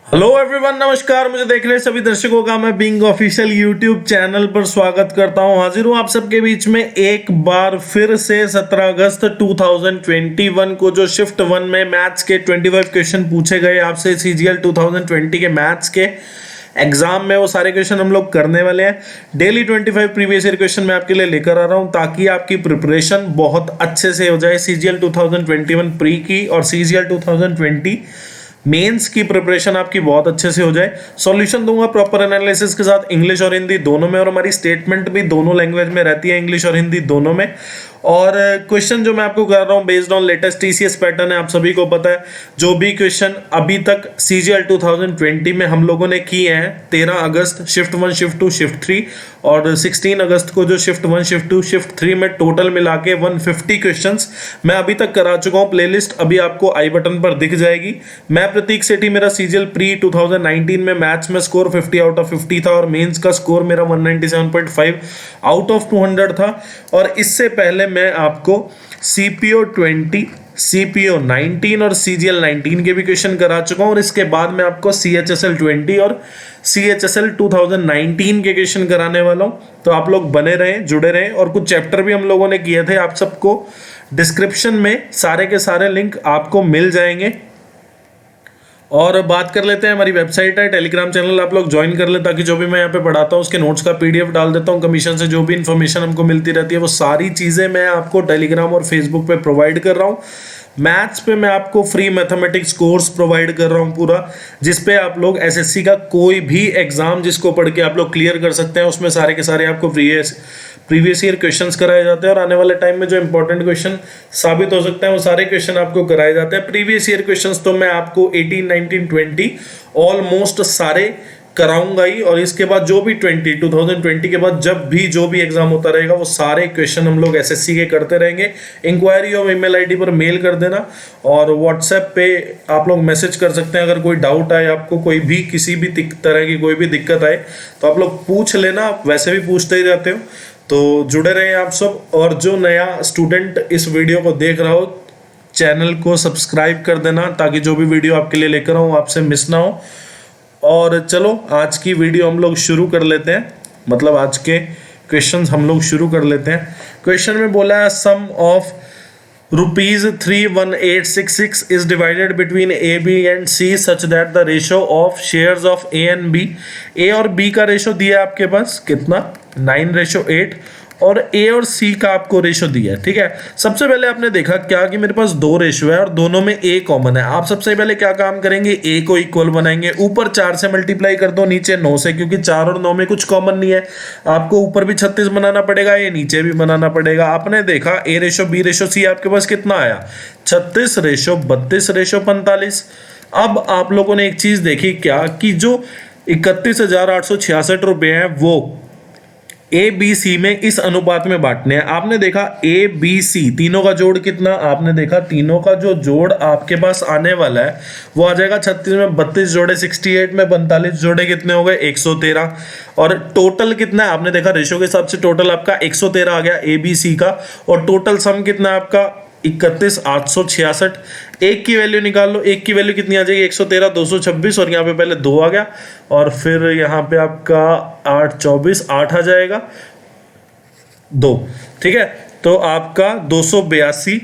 Hello everyone, नमस्कार। मुझे देख रहे सभी दर्शकों का मैं बिंग ऑफिशियल यूट्यूब चैनल पर स्वागत करता हूं। हाजिर हूं आप सबके बीच में एक बार फिर से 17 अगस्त 2021 को जो शिफ्ट 1 में मैथ्स के 25 क्वेश्चन पूछे गए आपसे सीजीएल 2020 के मैथ्स के एग्जाम में, वो सारे क्वेश्चन हम लोग करने वाले हैं। डेली 25 प्रीवियस ईयर क्वेश्चन मैं आपके लिए लेकर आ रहा हूं ताकि आपकी प्रिपरेशन बहुत अच्छे से हो जाए सीजीएल 2021 प्री की और सीजीएल 2020 मेंस की प्रिपरेशन आपकी बहुत अच्छे से हो जाए। सॉल्यूशन दूंगा प्रॉपर एनालिसिस के साथ, इंग्लिश और हिंदी दोनों में, और हमारी स्टेटमेंट भी दोनों लैंग्वेज में रहती है, इंग्लिश और हिंदी दोनों में। और क्वेश्चन जो मैं आपको कर रहा हूं based on latest TCS pattern है, आप सभी को पता है। जो भी क्वेश्चन अभी तक सीजीएल 2020 में हम लोगों ने किए हैं, 13 अगस्त शिफ्ट 1 शिफ्ट 2 शिफ्ट 3 और 16 अगस्त को जो शिफ्ट 1 शिफ्ट 2 शिफ्ट 3 में टोटल मिला के 150 क्वेश्चंस मैं अभी तक करा चुका हूं। प्लेलिस्ट अभी आपको आई बटन पर दिख जाएगी। मैं प्रतीक सेठी, मेरा सीजीएल प्री 2019 में मैथ्स में स्कोर 50 आउट ऑफ 50 था और मेंस का स्कोर मेरा 197.5 आउट ऑफ 200 था। और इससे पहले मैं आपको सीपीओ 20, सीपीओ 19 और सीजीएल 19 के भी क्वेश्चन करा चुका हूं। और इसके बाद मैं आपको सीएचएसएल 20 और सीएचएसएल 2019 के क्वेश्चन कराने वाला हूं। तो आप लोग बने रहें, जुड़े रहें। और कुछ चैप्टर भी हम लोगों ने किए थे, आप सबको डिस्क्रिप्शन में सारे के सारे लिंक आपको मिल जाएंगे। और बात कर लेते हैं, हमारी वेबसाइट है, टेलीग्राम चैनल आप लोग ज्वाइन कर लें ताकि जो भी मैं यहाँ पे पढ़ाता हूँ उसके नोट्स का पीडीएफ डाल देता हूँ। कमीशन से जो भी इन्फॉर्मेशन हमको मिलती रहती है वो सारी चीज़ें मैं आपको टेलीग्राम और फेसबुक पे प्रोवाइड कर रहा हूँ। मैथ्स पे मैं आपको फ्री मैथमेटिक्स कोर्स प्रोवाइड कर रहा हूँ पूरा, जिसपे आप लोग एसएससी का कोई भी एग्जाम जिसको पढ़ के आप लोग क्लियर कर सकते हैं, उसमें सारे के सारे आपको प्रीवियस ईयर क्वेश्चंस कराए जाते हैं। और आने वाले टाइम में जो इंपॉर्टेंट क्वेश्चन साबित हो सकते हैं वो सारे क्वेश्चन आपको कराए जाते हैं। प्रीवियस ईयर क्वेश्चंस तो मैं आपको 18, 19, 20 ऑलमोस्ट सारे कराऊंगा ही। और इसके बाद जो भी 2020 के बाद जब भी जो भी एग्जाम होता रहेगा वो सारे क्वेश्चन हम लोग एसएससी के करते रहेंगे। इंक्वायरी और ईमेल आईडी पर मेल कर देना और व्हाट्सएप पे आप लोग मैसेज कर सकते हैं। अगर कोई डाउट आए आपको, कोई भी किसी भी तरह की कोई भी दिक्कत आए तो आप लोग पूछ लेना, वैसे भी पूछते ही रहते हो। तो जुड़े रहें आप सब। और जो नया स्टूडेंट इस वीडियो को देख रहा हो, चैनल को सब्सक्राइब कर देना ताकि जो भी वीडियो आपके लिए लेकर आऊँ आपसे मिस ना हो। और चलो आज की वीडियो हम लोग शुरू कर लेते हैं, मतलब आज के क्वेश्चंस हम लोग शुरू कर लेते हैं। क्वेश्चन में बोला है सम of ₹31866 is divided between A, B and C such that the ratio of shares of A and B, A और B का रेशो दिया है आपके पास कितना 9:8 और A और C का आपको रेशो दिया है। ठीक है, सबसे पहले आपने देखा क्या कि मेरे पास दो रेशो है और दोनों में A कॉमन है। आप सबसे पहले क्या काम करेंगे, A को इक्वल बनाएंगे, ऊपर 4 से मल्टीप्लाई कर दो, नीचे 9 से, क्योंकि 4 और 9 में कुछ कॉमन नहीं है। आपको ऊपर भी 36 बनाना पड़ेगा, ये नीचे भी बनाना पड़ेगा। आपने देखा A ratio B ratio C आपके पास कितना आया, 36:32:45। अब आप लोगों ने एक चीज देखी क्या कि जो 31,866 रुपए हैं वो ए बी सी में इस अनुपात में बांटने हैं। आपने देखा ए बी सी तीनों का जोड़ कितना, आपने देखा तीनों का जो जोड़ आपके पास आने वाला है वो आ जाएगा 36 में 32 जोड़े 68 में 45 जोड़े कितने हो गए 113। और टोटल कितना है, आपने देखा रेशो के हिसाब से टोटल आपका 113 आ गया ए बी सी का। और टोटल सम कितना है आपका 31,866। एक की वैल्यू निकाल लो, एक की वैल्यू कितनी आ जाएगी 113, 226 और यहाँ पे पहले 2 आ गया और फिर यहाँ पे आपका 8, 24, 8 आ जाएगा 2। ठीक है, तो आपका 282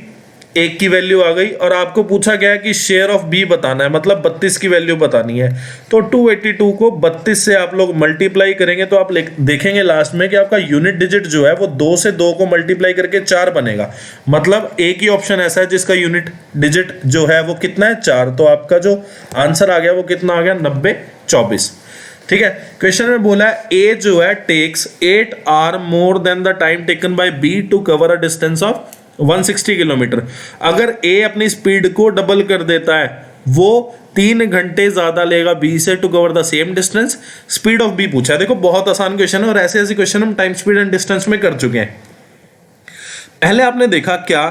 एक की वैल्यू आ गई। और आपको पूछा गया है कि शेयर ऑफ बी बताना है, मतलब 32 की वैल्यू बतानी है। तो 282 को 32 से आप लोग मल्टीप्लाई करेंगे तो आप देखेंगे लास्ट में कि आपका यूनिट डिजिट जो है वो 2 से 2 को मल्टीप्लाई करके 4 बनेगा। मतलब एक ही ऑप्शन ऐसा है जिसका यूनिट डिजिट जो है वो कितना है 4। तो आपका जो आंसर आ गया वो कितना आ गया 90:24। ठीक है, क्वेश्चन में बोला है ए जो है takes 8 hour more than the time taken by B to cover a distance of 160 kilometre. अगर ए अपनी स्पीड को डबल कर देता है वो 3 घंटे ज्यादा लेगा बी से to cover the same distance. Speed of B पूछा है। देखो बहुत आसान क्वेश्चन है और ऐसे ऐसे क्वेश्चन हम टाइम स्पीड एंड डिस्टेंस में कर चुके हैं। पहले आपने देखा क्या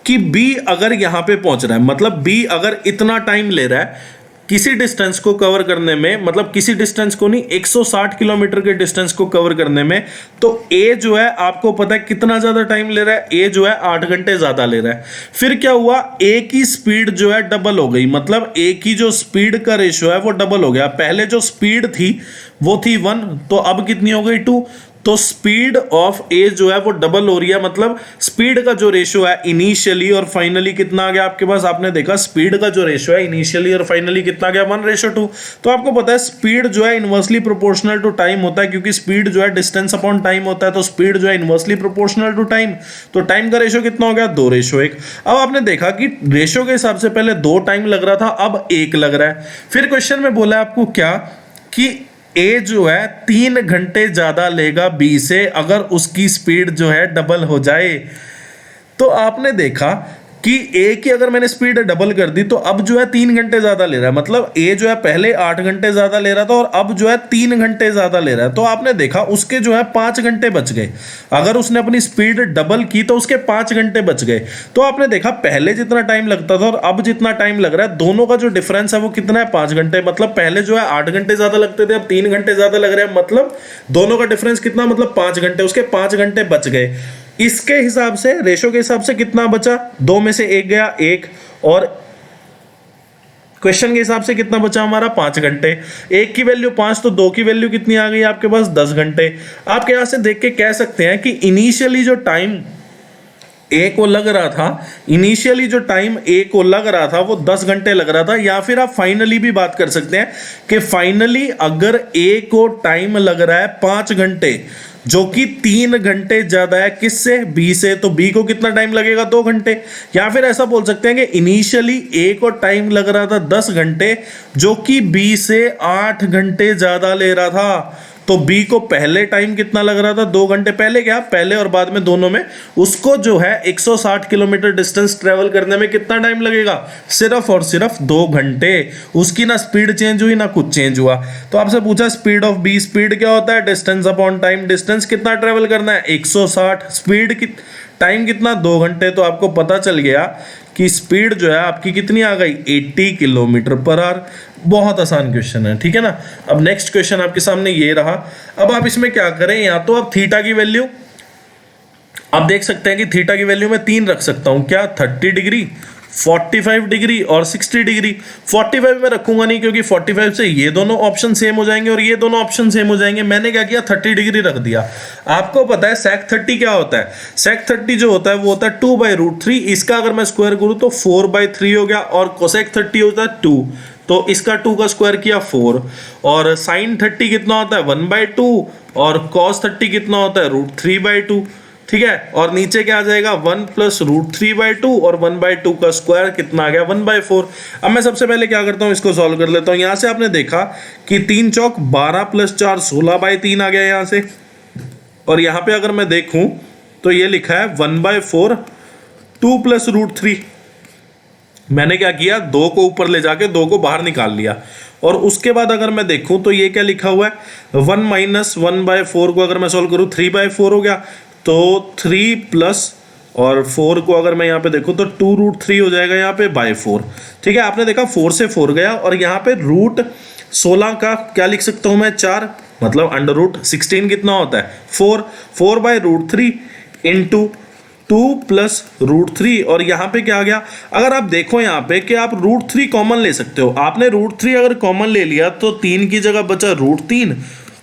कि बी अगर यहां पे पहुंच रहा है, मतलब बी अगर इतना टाइम ले रहा है किसी डिस्टेंस को कवर करने में, मतलब किसी डिस्टेंस को नहीं, 160 किलोमीटर के डिस्टेंस को कवर करने में, तो ए जो है आपको पता है कितना ज्यादा टाइम ले रहा है, ए जो है 8 घंटे ज्यादा ले रहा है। फिर क्या हुआ, ए की स्पीड जो है डबल हो गई, मतलब ए की जो स्पीड का रेशियो है वो डबल हो गया। पहले जो स्पीड थी वो थी 1, तो अब कितनी हो गई 2। तो स्पीड ऑफ ए जो है वो डबल हो रही है, मतलब स्पीड का जो रेशियो है इनिशियली और फाइनली कितना आ गया आपके पास, आपने देखा स्पीड का जो रेशियो है इनिशियली और फाइनली कितना आ गया, 1:2। तो आपको पता है स्पीड जो है इनवर्सली प्रोपोर्शनल टू टाइम होता है, क्योंकि स्पीड जो है डिस्टेंस अपॉन टाइम होता है, तो स्पीड जो है इनवर्सली प्रोपोर्शनल टू टाइम। तो टाइम का रेशियो कितना हो गया, 2:1। अब आपने देखा कि रेशियो के हिसाब से पहले 2 टाइम लग रहा था, अब 1 लग रहा है। फिर क्वेश्चन में बोला है आपको क्या, कि ए जो है 3 घंटे ज्यादा लेगा बी से अगर उसकी स्पीड जो है डबल हो जाए। तो आपने देखा कि ए की अगर मैंने स्पीड डबल कर दी तो अब जो है 3 घंटे ज्यादा ले रहा है, मतलब ए जो है पहले 8 घंटे ज्यादा ले रहा था और अब जो है 3 घंटे ज्यादा ले रहा है। तो आपने देखा उसके जो है 5 घंटे बच गए, अगर उसने अपनी स्पीड डबल की तो उसके 5 घंटे बच गए। तो आपने देखा पहले जितना टाइम लगता था और अब जितना टाइम लग रहा है, दोनों का जो डिफरेंस है वो कितना है, 5 घंटे। मतलब पहले जो है 8 घंटे ज्यादा लगते थे, अब 3 घंटे ज्यादा लग रहे हैं, मतलब दोनों का डिफरेंस कितना, मतलब 5 घंटे, उसके 5 घंटे बच गए। इसके हिसाब से, रेशो के हिसाब से कितना बचा, 2 में से 1 गया 1, और क्वेश्चन के हिसाब से कितना बचा हमारा, 5 घंटे। 1 की वैल्यू 5, तो 2 की वैल्यू कितनी आ गई आपके पास, 10 घंटे। आप यहां से देख के कह सकते हैं कि इनिशियली जो टाइम ए को लग रहा था, इनिशियली जो टाइम ए को लग रहा था वो 10 घंटे लग रहा था। या फिर आप फाइनली भी बात कर सकते हैं कि फाइनली अगर ए को टाइम लग रहा है 5 घंटे, जो कि 3 घंटे ज्यादा है किससे, बी से, तो बी को कितना टाइम लगेगा, 2 घंटे। या फिर ऐसा बोल सकते हैं कि इनिशियली ए को टाइम लग रहा था 10 घंटे, जो कि बी से 8 घंटे ज्यादा ले रहा था। तो बी को पहले टाइम कितना लग रहा था, 2 घंटे। पहले क्या, पहले और बाद में दोनों में उसको जो है 160 किलोमीटर डिस्टेंस ट्रेवल करने में कितना टाइम लगेगा, सिर्फ और सिर्फ 2 घंटे। उसकी ना स्पीड चेंज हुई ना कुछ चेंज हुआ। तो आपसे पूछा स्पीड ऑफ बी, स्पीड क्या होता है, डिस्टेंस अपॉन टाइम। डिस्टेंस कितना ट्रेवल करना है, 160, स्पीड की टाइम कितना, 2 घंटे। तो आपको पता चल गया कि स्पीड जो है आपकी कितनी आ गई, 80 किलोमीटर पर आवर। बहुत आसान क्वेश्चन है, ठीक है ना। अब नेक्स्ट क्वेश्चन आपके सामने ये रहा। अब आप इसमें क्या करें, या तो आप थीटा की वैल्यू, आप देख सकते हैं कि थीटा की वैल्यू मैं 3 रख सकता हूं, क्या, 30 डिग्री, 45 डिग्री और 60 डिग्री। 45 में रखूंगा नहीं, क्योंकि 45 से ये दोनों ऑप्शन सेम हो जाएंगे और ये दोनों ऑप्शन सेम हो जाएंगे। मैंने क्या किया, 30 डिग्री रख दिया। आपको पता है sec 30 क्या होता है, sec 30 जो होता है वो होता है 2/√3। इसका अगर मैं स्क्वायर करूं तो 4/3 हो गया, और cosec 30 होता है 2, तो इसका 2 का स्क्वायर किया 4, और sin 30 कितना होता है 1/2, और cos 30 कितना होता है √3/2, ठीक है। और नीचे क्या आ जाएगा, 1 + √3/2, और 1/2 का स्क्वायर कितना आ गया, 1/4। अब मैं सबसे पहले क्या करता हूं, इसको सॉल्व कर लेता हूं। यहां से आपने देखा कि 3 चौक 12 + 4 16/3 आ गया यहां से, और यहां पे अगर मैं देखूं तो ये लिखा है 1/4, 2 + √3। मैंने क्या किया, 2 को ऊपर ले जाके 2 को बाहर निकाल लिया, और उसके बाद अगर मैं देखूं तो ये क्या लिखा हुआ है, 1 - 1/4 को अगर मैं सॉल्व करूं 3/4 हो गया, तो 3 प्लस और 4 को अगर मैं यहाँ पे देखूं तो 2√3 हो जाएगा यहाँ पे /4, ठीक है। आपने देखा 4 से 4 गया, और यहाँ पे √16 का क्या लिख सकता हूं मैं, 4, मतलब √16 कितना होता है 4/√3 इंटू 2 + √3, और यहाँ पे क्या आ गया, अगर आप देखो यहाँ पे कि आप √3 कॉमन ले सकते हो। आपने √3 अगर कॉमन ले लिया तो 3 की जगह बचा √3,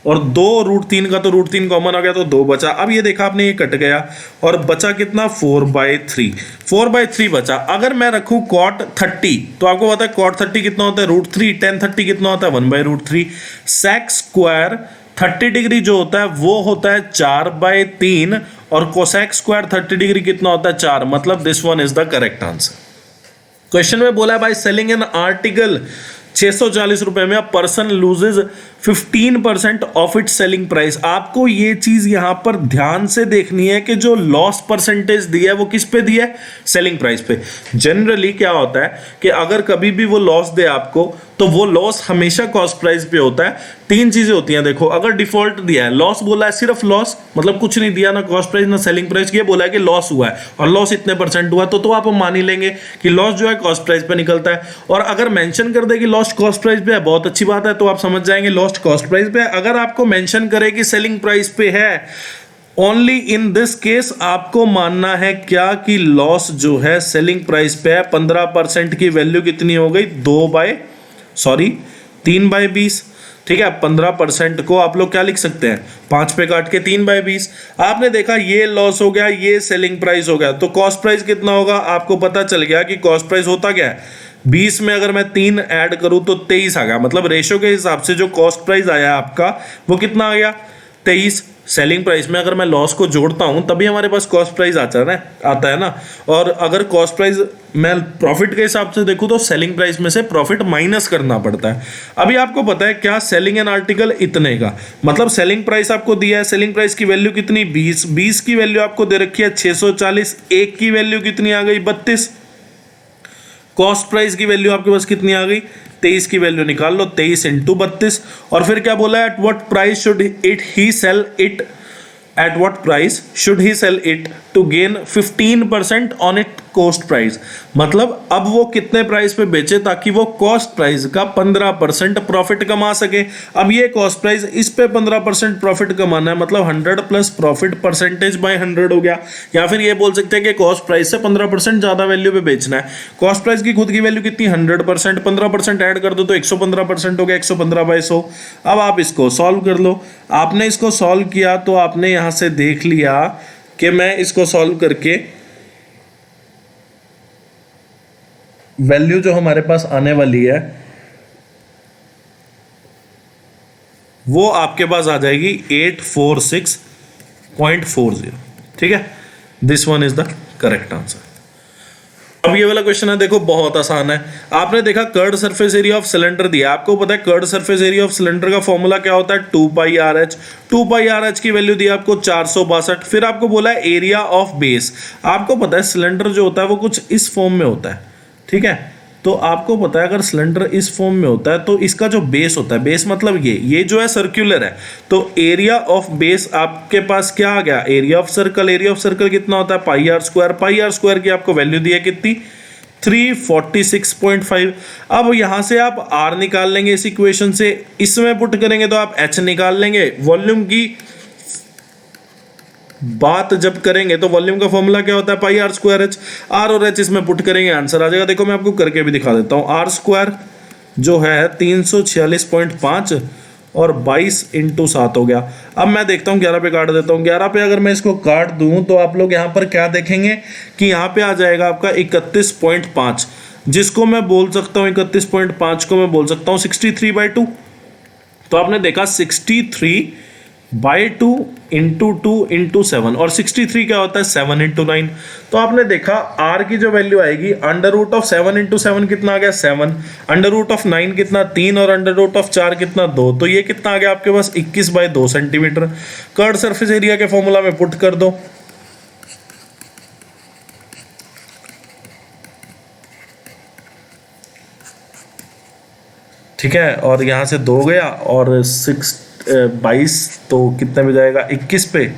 और 2 √3 का तो √3 कॉमन आ गया तो 2 बचा। अब ये देखा आपने, ये कट गया और बचा कितना, 4/3 बचा। अगर मैं रखूं cot 30, तो आपको पता है cot 30 कितना होता है √3, tan 30 कितना होता है 1/√3। sec स्क्वायर 30 डिग्री जो होता है वो होता है 4/3, और cosec स्क्वायर 30 डिग्री कितना होता है 4, मतलब this one is the correct answer. Question में बोला है बाय सेलिंग एन आर्टिकल 640 रुपए में, a person loses 15% of its selling price. आपको ये चीज यहां पर ध्यान से देखनी है कि जो लॉस परसेंटेज दिया है वो किस पे दिया है, सेलिंग प्राइस पे। जनरली क्या होता है कि अगर कभी भी वो लॉस दे आपको, तो वो लॉस हमेशा कॉस्ट प्राइस पे होता है। तीन चीजें होती हैं देखो, अगर डिफॉल्ट दिया है, लॉस बोला है, सिर्फ लॉस, मतलब कुछ नहीं दिया, ना कॉस्ट प्राइस ना सेलिंग प्राइस, ये बोला है कि लॉस हुआ है और लॉस इतने परसेंट हुआ, तो आप मान ही लेंगे कि लॉस जो है कॉस्ट प्राइस पे निकलता है। और अगर मेंशन कर दे कि लॉस कॉस्ट प्राइस पे है, बहुत अच्छी बात है, तो आप समझ जाएंगे लॉस कॉस्ट प्राइस पे है। अगर आपको मेंशन करे कि सेलिंग प्राइस पे है, ओनली इन दिस केस आपको मानना है क्या कि लॉस जो है सेलिंग प्राइस पे है। 15% की वैल्यू कितनी हो गई, 3/20, ठीक है। 15% को आप लोग क्या लिख सकते हैं, 5 पे काट के 3/20। आपने देखा ये लॉस हो गया, ये सेलिंग प्राइस हो गया, तो कॉस्ट प्राइस कितना होगा, आपको पता चल गया कि कॉस्ट प्राइस होता क्या है, 20 में अगर मैं 3 ऐड करूं तो 23 आ गया। मतलब रेशो के हिसाब से जो कॉस्ट प्राइस आया आपका वो कितना आ गया, 23। सेलिंग प्राइस में अगर मैं लॉस को जोड़ता हूं तभी हमारे पास कॉस्ट प्राइस आता है ना। और अगर कॉस्ट प्राइस मैं प्रॉफिट के हिसाब से देखूं तो सेलिंग प्राइस में से प्रॉफिट माइनस करना पड़ता है। अभी आपको पता है क्या, सेलिंग एन आर्टिकल इतने का, मतलब सेलिंग प्राइस आपको दिया है, सेलिंग प्राइस की वैल्यू कितनी, 20 की वैल्यू आपको दे रखी है 640, एक की वैल्यू कितनी आ गई, 32, कॉस्ट प्राइस की वैल्यू आपके पास कितनी आ गई, 23 की वैल्यू निकाल लो, 23 इंटू 32। और फिर क्या बोला है, at what price should he sell it, at what price should he sell it to gain 15% on it cost price. मतलब अब वो कितने प्राइस पे बेचे ताकि वो कॉस्ट प्राइस का 15% प्रॉफिट कमा सके। अब ये कॉस्ट प्राइस, इस पे 15% प्रॉफिट कमाना है, मतलब 100 प्लस प्रॉफिट परसेंटेज बाय 100 हो गया। या फिर ये बोल सकते हैं कि कॉस्ट प्राइस से 15% ज्यादा वैल्यू पे बेचना है। कॉस्ट प्राइस की खुद की वैल्यू कितनी, 100%, 15% ऐड कर दो तो 115% हो गया, 115/100। अब आप इसको सॉल्व कर लो। आपने इसको सॉल्व किया तो आपने यहां से देख लिया कि मैं इसको सॉल्व करके वैल्यू जो हमारे पास आने वाली है वो आपके पास आ जाएगी 846.40, ठीक है। This one is the correct answer. अब ये वाला क्वेश्चन है, देखो बहुत आसान है। आपने देखा curved surface area of cylinder दिया, आपको पता है curved surface area of cylinder का फॉर्मूला क्या होता है, 2πRH। 2πRH की वैल्यू दी आपको 462। फिर आपको बोला है एरिया ऑफ बेस। आपको पता है सिलेंडर जो होता है वो कुछ इस फॉर्म में होता है, ठीक है। तो आपको पता है अगर सिलेंडर इस फॉर्म में होता है तो इसका जो बेस होता है, बेस मतलब ये जो है सर्कुलर है, तो एरिया ऑफ बेस आपके पास क्या आ गया, area of circle. Area of circle कितना होता है, πr²। πr² की आपको वैल्यू दी है कितनी, 346.5। अब यहां से आप r निकाल लेंगे इस इक्वेशन से, इसमें पुट करेंगे तो आप h निकाल लेंगे। वॉल्यूम की बात जब करेंगे तो वॉल्यूम का फॉर्मूला क्या होता है, πr²h। r और h इसमें पुट करेंगे, आंसर आ जाएगा। देखो मैं आपको करके भी दिखा देता हूँ। r² जो है 346.5 और 22 इंटू 7 हो गया। अब मैं देखता हूँ 11 पे काट देता हूँ। 11 पे अगर मैं इसको काट दूं तो आप लोग यहाँ पर क्या देखेंगे कि यहाँ पे आ जाएगा आपका 31.5, जिसको मैं बोल सकता हूँ 31.5 को मैं बोल सकता हूँ 63/2। तो आपने देखा 63/2 इंटू 2 इंटू 7, और 63 क्या होता है 7 इंटू 9। तो आपने देखा r की जो वैल्यू आएगी, √7 इंटू 7 कितना आ गया 7, √9 कितना 3, और √4 कितना 2। तो ये कितना आ गया आपके पास 21/2 सेंटीमीटर। कर्ड सरफेस एरिया के फॉर्मूला में पुट कर दो, ठीक है। और यहाँ से 2 गया और 22 तो कितने में जाएगा 21 पे,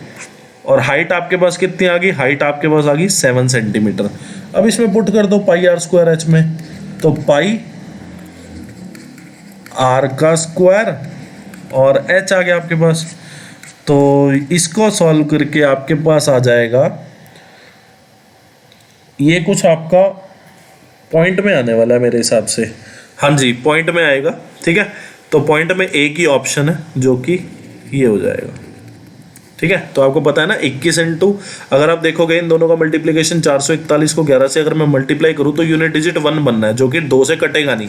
और हाइट आपके पास कितनी आ गई, हाइट आपके पास आ गई 7 सेंटीमीटर। अब इसमें पुट कर दो πr²h में, तो पाई r का स्क्वायर और h आ गया आपके पास। तो इसको सॉल्व करके आपके पास आ जाएगा, ये कुछ आपका पॉइंट में आने वाला है मेरे हिसाब से। हाँ जी, पॉइंट में आएगा, ठीक है। तो पॉइंट में एक ही ऑप्शन है जो कि ये हो जाएगा, ठीक है। तो आपको पता है ना 21 इंटू, अगर आप देखोगे इन दोनों का मल्टीप्लिकेशन 441 को 11 से अगर मैं मल्टीप्लाई करूं तो यूनिट डिजिट 1 बनना है, जो कि 2 से कटेगा नहीं,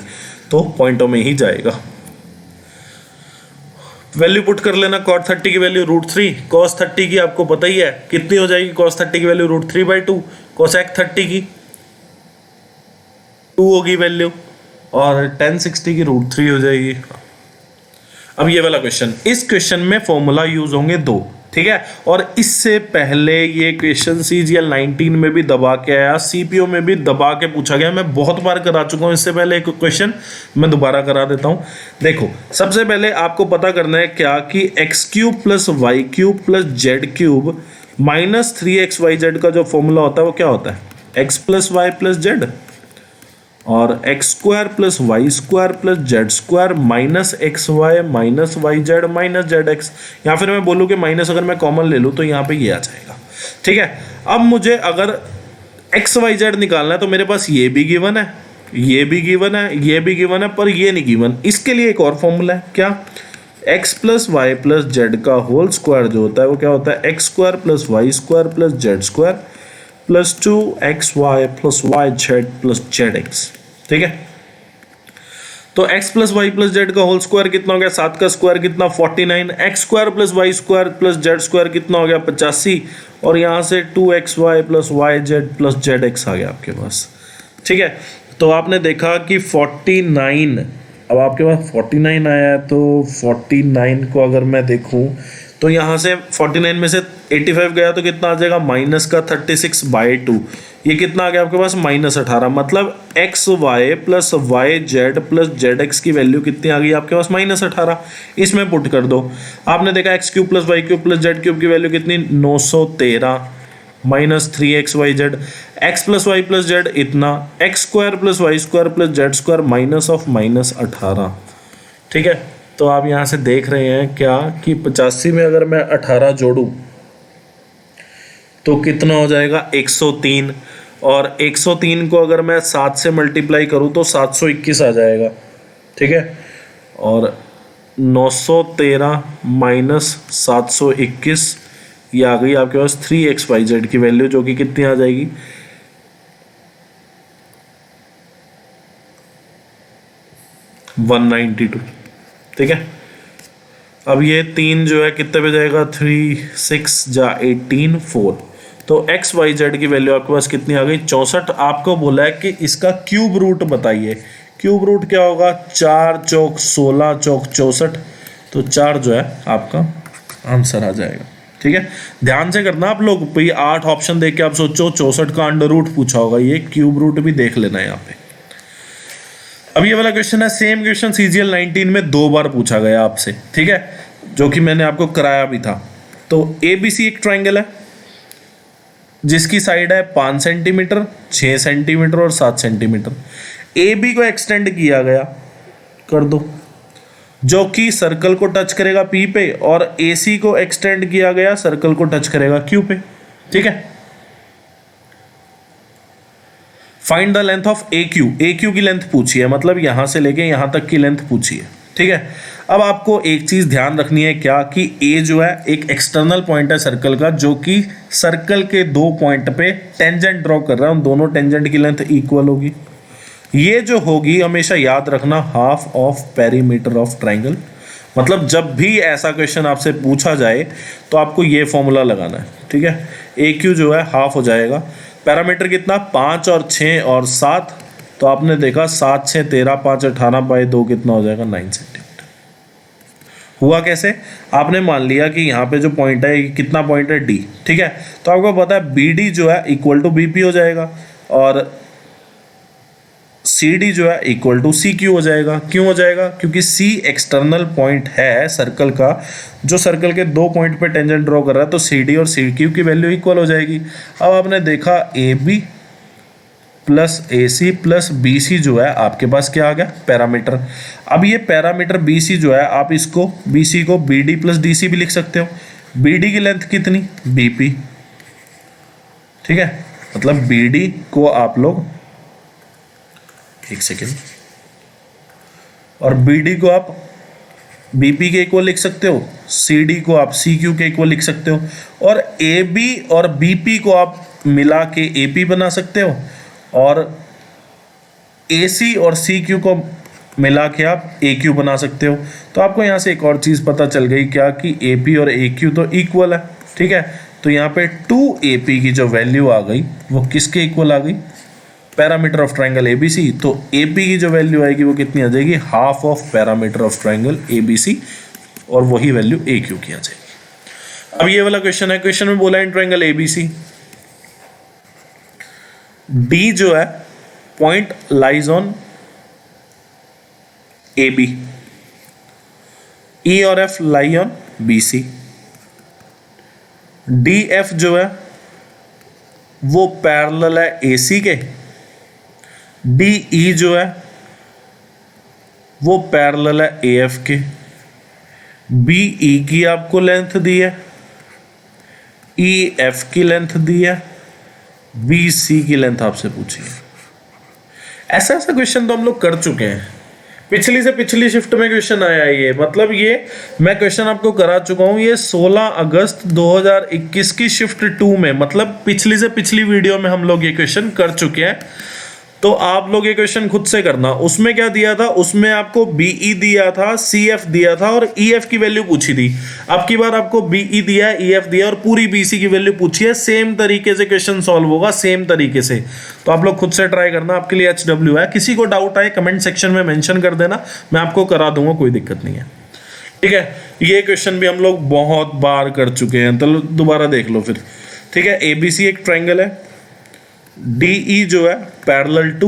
तो पॉइंटों में ही जाएगा। वैल्यू पुट कर लेना, cot 30 की वैल्यू √3, cos 30 की आपको पता ही है कितनी हो जाएगी, cos 30 की वैल्यू √3/2, cosec 30 की 2 होगी वैल्यू, और tan 60 की √3 हो जाएगी। अब ये वाला क्वेश्चन, इस क्वेश्चन में फॉर्मूला यूज होंगे 2, ठीक है। और इससे पहले ये क्वेश्चन CGL 19 में भी दबा के आया, CPO में भी दबा के पूछा गया। मैं बहुत बार करा चुका हूँ इससे पहले एक क्वेश्चन, मैं दोबारा करा देता हूँ। देखो सबसे पहले आपको पता करना है क्या कि x³ + y³ + z³ minus 3xyz का जो फॉर्मूला होता है वो क्या होता है, x + y + z और x² + y² + z² minus xy minus yz minus zx, या फिर मैं बोलूँ कि माइनस अगर मैं कॉमन ले लूँ तो यहाँ पे ये आ जाएगा। ठीक है, अब मुझे अगर xyz निकालना है तो मेरे पास ये भी गिवन है, ये भी गिवन है, ये भी गिवन है, पर ये नहीं गिवन। इसके लिए एक और फॉर्मूला है, क्या, x + y + z का होल स्क्वायर जो होता है वो क्या होता है, x² + y² + z² + 2xy + yz + zx। ठीक है, तो x + y + z का होल स्क्वायर कितना हो गया, 7 का स्क्वायर कितना 49, x² + y² + z² कितना हो गया 85, और यहाँ से 2xy + yz + zx आ गया आपके पास। ठीक है, तो आपने देखा कि 49, अब आपके पास 49 आया है, तो 49 को अगर मैं देखूं तो यहाँ से 49 में से 85 गया तो कितना आ जाएगा, माइनस का 36/2, ये कितना आ गया आपके पास, -18। मतलब xy + yz + zx की वैल्यू कितनी आ गई आपके पास, -18। इसमें पुट कर दो। आपने देखा x³ + y³ + z³ की वैल्यू कितनी, 913 minus 3xyz, x + y + z इतना, x² + y² + z² minus of -18। ठीक है, तो आप यहाँ से देख रहे हैं क्या कि 85 में अगर मैं 18 जोड़ूं तो कितना हो जाएगा, 103, और 103 को अगर मैं 7 से मल्टीप्लाई करूं तो 721 आ जाएगा। ठीक है, और 913 माइनस 721 ये आ गई आपके पास 3xyz की वैल्यू, जो कि कितनी आ जाएगी, 192। ठीक है, अब ये 3 जो है कितने पे जाएगा, 3 6 जा 18 4, तो xyz की वैल्यू आपके पास कितनी आ गई, 64। आपको बोला है कि इसका क्यूब रूट बताइए। क्यूब रूट क्या होगा, 4 चौक 16 चौक 64, तो 4 जो है आपका आंसर आ जाएगा। ठीक है, ध्यान से करना आप लोग, भाई 8 ऑप्शन देख के आप सोचो 64 का अंडर रूट पूछा होगा, ये क्यूब रूट भी देख लेना यहाँ पे। अब ये वाला क्वेश्चन है, सेम क्वेश्चन CGL 19 में 2 बार पूछा गया आपसे। ठीक है, जो कि मैंने आपको कराया भी था। तो ABC एक ट्राइंगल है जिसकी साइड है 5 सेंटीमीटर, 6 सेंटीमीटर और 7 सेंटीमीटर। AB को एक्सटेंड किया गया, कर दो, जो कि सर्कल को टच करेगा P पे, और AC को एक्सटेंड किया गया, सर्कल को टच करेगा Q पे। ठीक है, find the length of AQ की लेंथ पूछी है, मतलब यहां से लेके यहां तक की लेंथ पूछी है। ठीक है, अब आपको एक चीज ध्यान रखनी है, क्या कि A जो है एक एक्सटर्नल पॉइंट है सर्कल का, जो कि सर्कल के 2 पॉइंट पे टेंजेंट ड्रॉ कर रहा है, उन दोनों टेंजेंट की लेंथ इक्वल होगी। ये जो होगी हमेशा याद रखना, half of perimeter of triangle. मतलब जब भी ऐसा क्वेश्चन आपसे पूछा जाए तो आपको ये फॉर्मूला लगाना है। ठीक है, AQ जो है हाफ हो जाएगा, पैरामीटर कितना, 5 और 6 और 7, तो आपने देखा 7 6 13 5 18/2 कितना हो जाएगा, 9 सेंटीमीटर। हुआ कैसे, आपने मान लिया कि यहाँ पे जो पॉइंट है, कितना पॉइंट है, D। ठीक है, तो आपको पता है BD जो है इक्वल टू BP हो जाएगा, और CD जो है इक्वल टू CQ हो जाएगा। क्यों हो जाएगा, क्योंकि C एक्सटर्नल पॉइंट है सर्कल का, जो सर्कल के 2 पॉइंट पे टेंजेंट ड्रॉ कर रहा है, तो CD और CQ की वैल्यू इक्वल हो जाएगी। अब आपने देखा AB + AC + BC जो है आपके पास क्या आ गया, पैरामीटर। अब ये पैरामीटर BC जो है, आप इसको BC को BD + DC भी लिख सकते हो। BD की लेंथ कितनी, BP। ठीक है, मतलब BD को आप लोग, एक सेकेंड, और BD को आप BP के इक्वल लिख सकते हो, CD को आप CQ के इक्वल लिख सकते हो, और AB और BP को आप मिला के AP बना सकते हो, और AC और CQ को मिला के आप AQ बना सकते हो। तो आपको यहाँ से एक और चीज़ पता चल गई, क्या कि AP और AQ तो इक्वल है। ठीक है, तो यहाँ पे 2AP की जो वैल्यू आ गई वो किसके इक्वल आ गई, पैरामीटर ऑफ ट्राइंगल ABC। तो AP की जो वैल्यू आएगी वो कितनी आ जाएगी, half of parameter of triangle ABC, और वही वैल्यू AQ की आ जाएगी। अब ये वाला क्वेश्चन है, क्वेश्चन में बोला है इन ट्रायंगल एबीसी डी जो है point lies on A B, E और F lie on B C, D F जो है वो पैरेलल है ए सी के, डी ई जो है वो पैरेलल है ए एफ के, बी ई की आपको लेंथ दी है, ई एफ की लेंथ दी है, बी सी की लेंथ आपसे पूछी है। ऐसा ऐसा क्वेश्चन तो हम लोग कर चुके हैं, पिछली से पिछली शिफ्ट में क्वेश्चन आया है ये, मतलब ये मैं क्वेश्चन आपको करा चुका हूं ये 16 अगस्त 2021 की शिफ्ट 2 में, मतलब पिछली से पिछली वीडियो में हम लोग ये क्वेश्चन कर चुके हैं। तो आप लोग ये क्वेश्चन खुद से करना। उसमें क्या दिया था, उसमें आपको बीई दिया था, सीएफ दिया था और ईएफ की वैल्यू पूछी थी। अब की बार आपको बीई दिया है, ईएफ दिया और पूरी बीसी की वैल्यू पूछी है। सेम तरीके से क्वेश्चन सॉल्व होगा, सेम तरीके से। तो आप लोग खुद से ट्राई करना, आपके लिए HW है। किसी को डाउट आए कमेंट सेक्शन में मेंशन कर देना, मैं आपको करा दूंगा, कोई दिक्कत नहीं है। ठीक है, ये क्वेश्चन भी हम लोग बहुत बार कर चुके हैं, तो दोबारा देख लो फिर। ठीक है, एबीसी एक ट्रायंगल है, DE जो है पैरेलल टू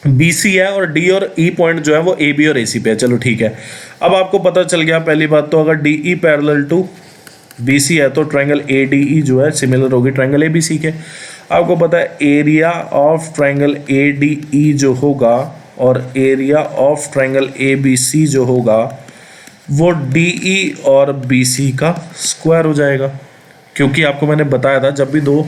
BC है और D और E पॉइंट जो है वो AB और AC पे है। चलो ठीक है, अब आपको पता चल गया पहली बात तो, अगर DE पैरेलल टू BC है तो ट्रायंगल ADE जो है सिमिलर होगी ट्रायंगल ABC के। आपको पता है एरिया ऑफ ट्रायंगल ADE जो होगा और एरिया ऑफ ट्रायंगल ABC जो होगा वो DE और BC का स्क्वायर हो जाएगा, क्योंकि आपको मैंने बताया था जब भी दो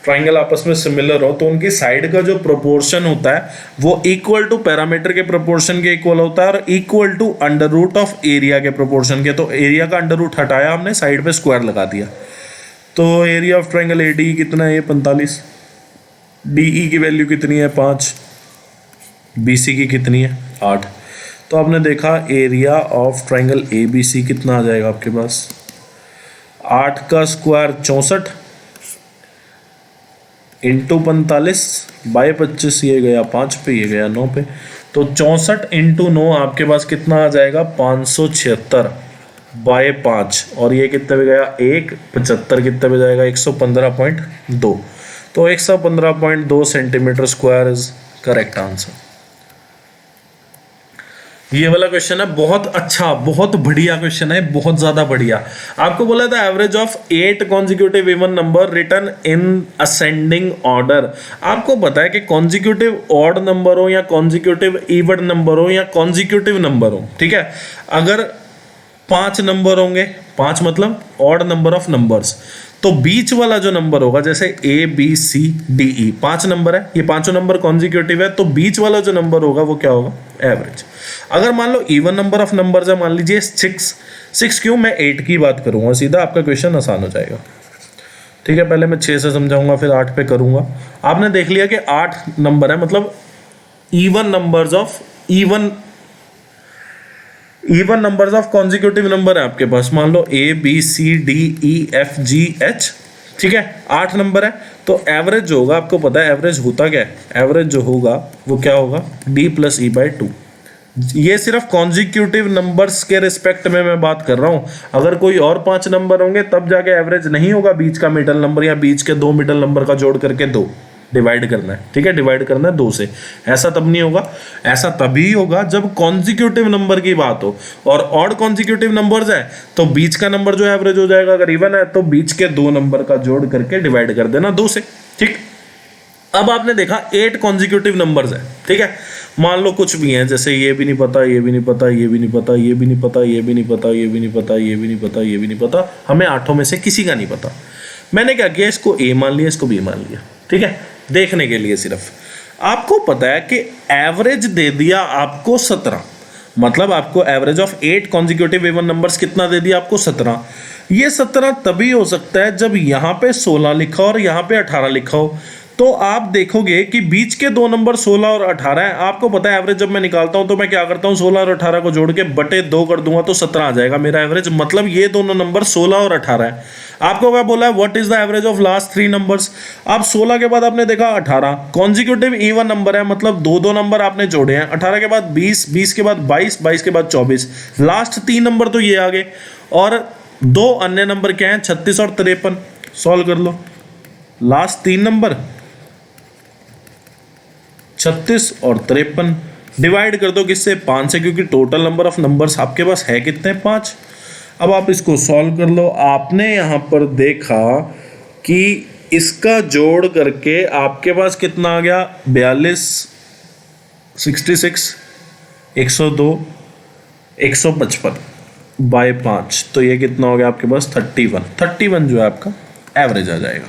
ट्राइंगल आपस में सिमिलर हो तो उनकी साइड का जो प्रोपोर्शन होता है वो इक्वल टू पैरामीटर के प्रोपोर्शन के इक्वल होता है और equal to under root of area के प्रोपोर्शन के। तो एरिया का अंडर रूट हटाया हमने, साइड पे स्क्वायर लगा दिया। तो एरिया ऑफ ट्राइंगल एडी कितना है, 45, डीई की वैल्यू कितनी है 5, बीसी की कितनी है 8। तो आपने देखा एरिया ऑफ ट्राइंगल एबीसी कितना आ जाएगा आपके पास, 8 का स्क्वायर 64 इंटू 45 बाय 25, ये गया 5 पे, ये गया 9 पे। तो 64 इंटू 9 आपके पास कितना आ जाएगा 576 बाय 5, और ये कितने पे गया 1, 75 कितने पे जाएगा 115.2। तो 115.2 centimetre square is correct answer. ये वाला क्वेश्चन है बहुत अच्छा, बहुत बढ़िया क्वेश्चन है, बहुत ज्यादा बढ़िया। आपको बोला था average of 8 consecutive even number written in ascending order. आपको पता है कि कॉन्जिक्यूटिव ऑड नंबर हो या कॉन्जिक्यूटिव इवन नंबर हो या कॉन्जिक्यूटिव नंबर हो, ठीक है, अगर 5 नंबर होंगे, 5 मतलब ऑड नंबर ऑफ नंबर्स, तो बीच वाला जो नंबर होगा जैसे ABCDE 5 नंबर है, ये पांचों नंबर कॉन्जिक्यूटिव है, तो बीच वाला जो नंबर होगा वो क्या होगा एवरेज। अगर मान लो इवन नंबर ऑफ नंबर्स है, मान लीजिए 6 क्यों, मैं 8 की बात करूंगा, सीधा आपका क्वेश्चन आसान हो जाएगा। ठीक है, पहले मैं 6 से समझाऊंगा फिर 8 पे करूंगा। आपने देख लिया कि 8 नंबर है, मतलब even numbers of even numbers of consecutive number है आपके पास। मान लो ABCDEFGH, ठीक है, 8 नंबर है। तो एवरेज जो होगा, आपको पता है एवरेज होता क्या है, एवरेज जो होगा वो क्या होगा D + E/2। ये सिर्फ कॉन्जिक्यूटिव नंबर्स के रिस्पेक्ट में मैं बात कर रहा हूं। अगर कोई और 5 नंबर होंगे तब जाके एवरेज नहीं होगा, बीच का मिडल नंबर या बीच के 2 मिडल नंबर का जोड़ करके 2 डिवाइड करना है, ठीक है, डिवाइड करना है 2 से। ऐसा तब नहीं होगा, ऐसा तभी होगा जब कॉन्जिक्यूटिव नंबर की बात हो। और ऑड कॉन्जिक्यूटिव नंबर्स है तो बीच का नंबर जो एवरेज हो जाएगा, अगर इवन है तो बीच के 2 नंबर का जोड़ करके डिवाइड कर देना 2 से। ठीक, अब आपने देखा 8 कॉन्जिक्यूटिव नंबर्स है, ठीक है, मान लो कुछ भी है, जैसे ये भी नहीं पता, ये भी नहीं पता, ये भी नहीं पता, ये भी नहीं पता, ये भी नहीं पता, ये भी नहीं पता, ये भी नहीं पता, ये भी नहीं पता, हमें 8 में से किसी का नहीं पता। मैंने क्या किया, इसको A मान लिया, इसको B मान लिया, ठीक है, देखने के लिए सिर्फ। आपको पता है कि एवरेज दे दिया आपको 17, मतलब आपको average of 8 consecutive even numbers कितना दे दिया आपको 17। ये 17 तभी हो सकता है जब यहाँ पे 16 लिखा हो और यहाँ पे 18 लिखा हो। तो आप देखोगे कि बीच के 2 नंबर 16 और 18 है। आपको पता है एवरेज जब मैं निकालता हूं तो मैं क्या करता हूं, 16 और 18 को जोड़ के बटे 2 कर दूंगा तो 17 आ जाएगा मेरा एवरेज। मतलब ये दोनों नंबर 16 और 18 है। आपको क्या बोला है, what is the average of last 3 numbers. अब 16 के बाद आपने देखा 18 कॉन्जिक्यूटिव इवन नंबर है, मतलब 2 नंबर आपने जोड़े हैं। 18 के बाद 20, 20 के बाद 22, 22 के बाद 24, लास्ट 3 नंबर तो ये आ गए। और दो अन्य नंबर क्या हैं, 36 और 53। सॉल्व कर लो। लास्ट तीन नंबर 36 और 53, डिवाइड कर दो किससे, 5 से, क्योंकि टोटल नंबर ऑफ नंबर्स आपके पास है कितने, 5। अब आप इसको सॉल्व कर लो। आपने यहाँ पर देखा कि इसका जोड़ करके आपके पास कितना आ गया, 42, 66, 102, 155 बाय 5, तो ये कितना हो गया आपके पास 31 जो है आपका एवरेज आ जाएगा।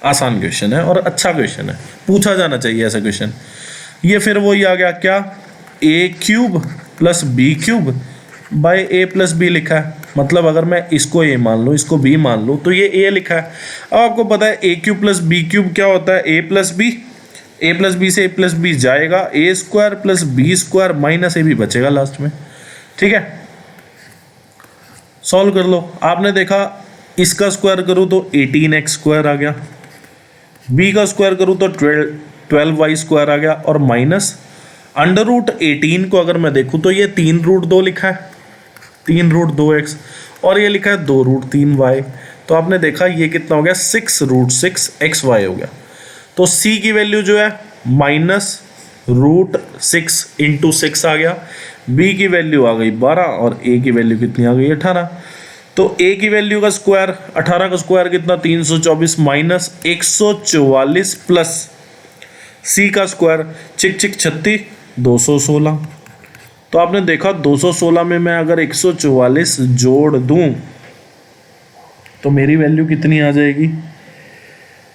आसान क्वेश्चन है और अच्छा क्वेश्चन है, पूछा जाना चाहिए ऐसा क्वेश्चन। ये फिर वही आ गया क्या, a³ plus b³ by a plus B लिखा है। मतलब अगर मैं इसको a मान लूँ, इसको b मान लूँ, तो ये a लिखा है। अब आपको पता है a³ प्लस b³ क्या होता है, a प्लस b से a प्लस b जाएगा, a² plus b² minus a भी बचेगा लास्ट में। ठीक है, सॉल्व कर लो। आपने देखा इसका स्क्वायर करूँ तो 18x² आ गया, b का स्क्वायर करूँ तो 12y² आ गया, और माइनस √18 को अगर मैं देखूँ तो ये 3√2 लिखा है, 3√2x, और ये लिखा है 2√3y। तो आपने देखा ये कितना हो गया, 6√6xy हो गया। तो c की वैल्यू जो है -√6 इंटू 6 आ गया, b की वैल्यू आ गई 12, और a की वैल्यू कितनी आ गई 18। तो a की वैल्यू का स्क्वायर, 18 का स्क्वायर कितना, 324 माइनस 144 प्लस c का स्क्वायर, चिक 36, 216। तो आपने देखा 216 में मैं अगर 144 जोड़ दूं तो मेरी वैल्यू कितनी आ जाएगी,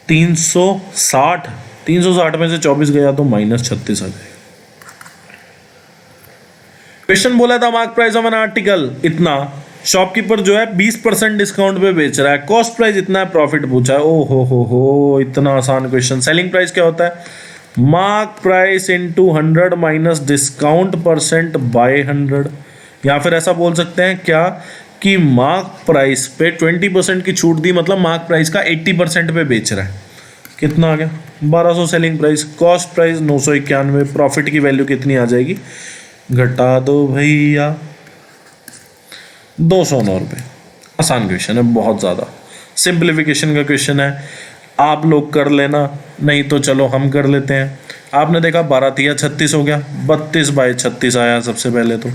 360। 360 में से 24 गया तो -36 आ जाएगा। क्वेश्चन बोला था mark price of an article इतना, शॉपकीपर जो है 20% डिस्काउंट पे बेच रहा है, कॉस्ट प्राइस इतना है, प्रॉफिट पूछा है। ओ हो, इतना आसान क्वेश्चन। सेलिंग प्राइस क्या होता है, mark price into 100 minus discount percent by 100। या फिर ऐसा बोल सकते हैं क्या कि मार्क प्राइस पे 20% की छूट दी, मतलब मार्क प्राइस का 80% पे बेच रहा है। कितना आ गया, 1200 selling price, cost price 991, profit की वैल्यू कितनी आ जाएगी, घटा दो भैया 209 रुपये। आसान क्वेश्चन है, बहुत ज़्यादा सिंप्लीफिकेशन का क्वेश्चन है, आप लोग कर लेना, नहीं तो चलो हम कर लेते हैं। आपने देखा 12 36 हो गया, 32 बाय 36 आया सबसे पहले तो।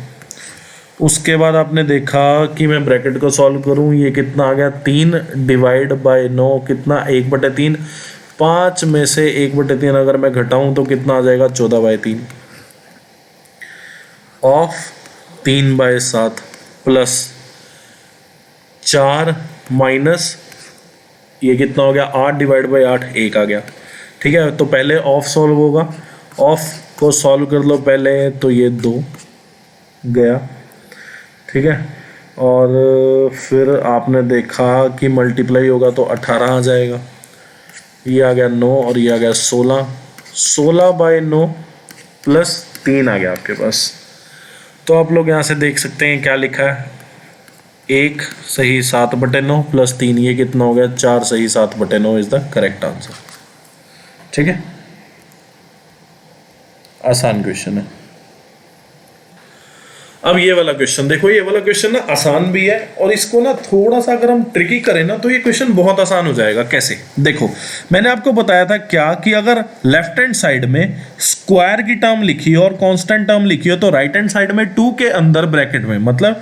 उसके बाद आपने देखा कि मैं ब्रैकेट को सॉल्व करूं, ये कितना आ गया, 3 डिवाइड बाय 9 कितना, 1/3। 5 में से 1/3 अगर मैं घटाऊं तो कितना आ जाएगा, 14/3 ऑफ 3/7 प्लस 4 माइनस ये कितना हो गया, 8 डिवाइड बाई 8, 1 आ गया। ठीक है, तो पहले ऑफ सॉल्व होगा, ऑफ को सॉल्व कर लो पहले, तो ये 2 गया। ठीक है, और फिर आपने देखा कि मल्टीप्लाई होगा तो 18 आ जाएगा, ये आ गया 9 और ये आ गया 16, 16/9 प्लस 3 आ गया आपके पास। तो आप लोग यहाँ से देख सकते हैं क्या लिखा है, 1 सही 7/9 प्लस 3, ये कितना हो गया, 4 सही 7/9 इज द करेक्ट आंसर। ठीक है, आसान क्वेश्चन है। अब ये वाला क्वेश्चन देखो, ये वाला क्वेश्चन ना आसान भी है, और इसको ना थोड़ा सा अगर हम ट्रिकी करें ना तो ये क्वेश्चन बहुत आसान हो जाएगा। कैसे, देखो मैंने आपको बताया था क्या कि अगर लेफ्ट हैंड साइड में स्क्वायर की टर्म लिखी हो और कांस्टेंट टर्म लिखी हो तो राइट हैंड साइड में 2 के अंदर ब्रैकेट में, मतलब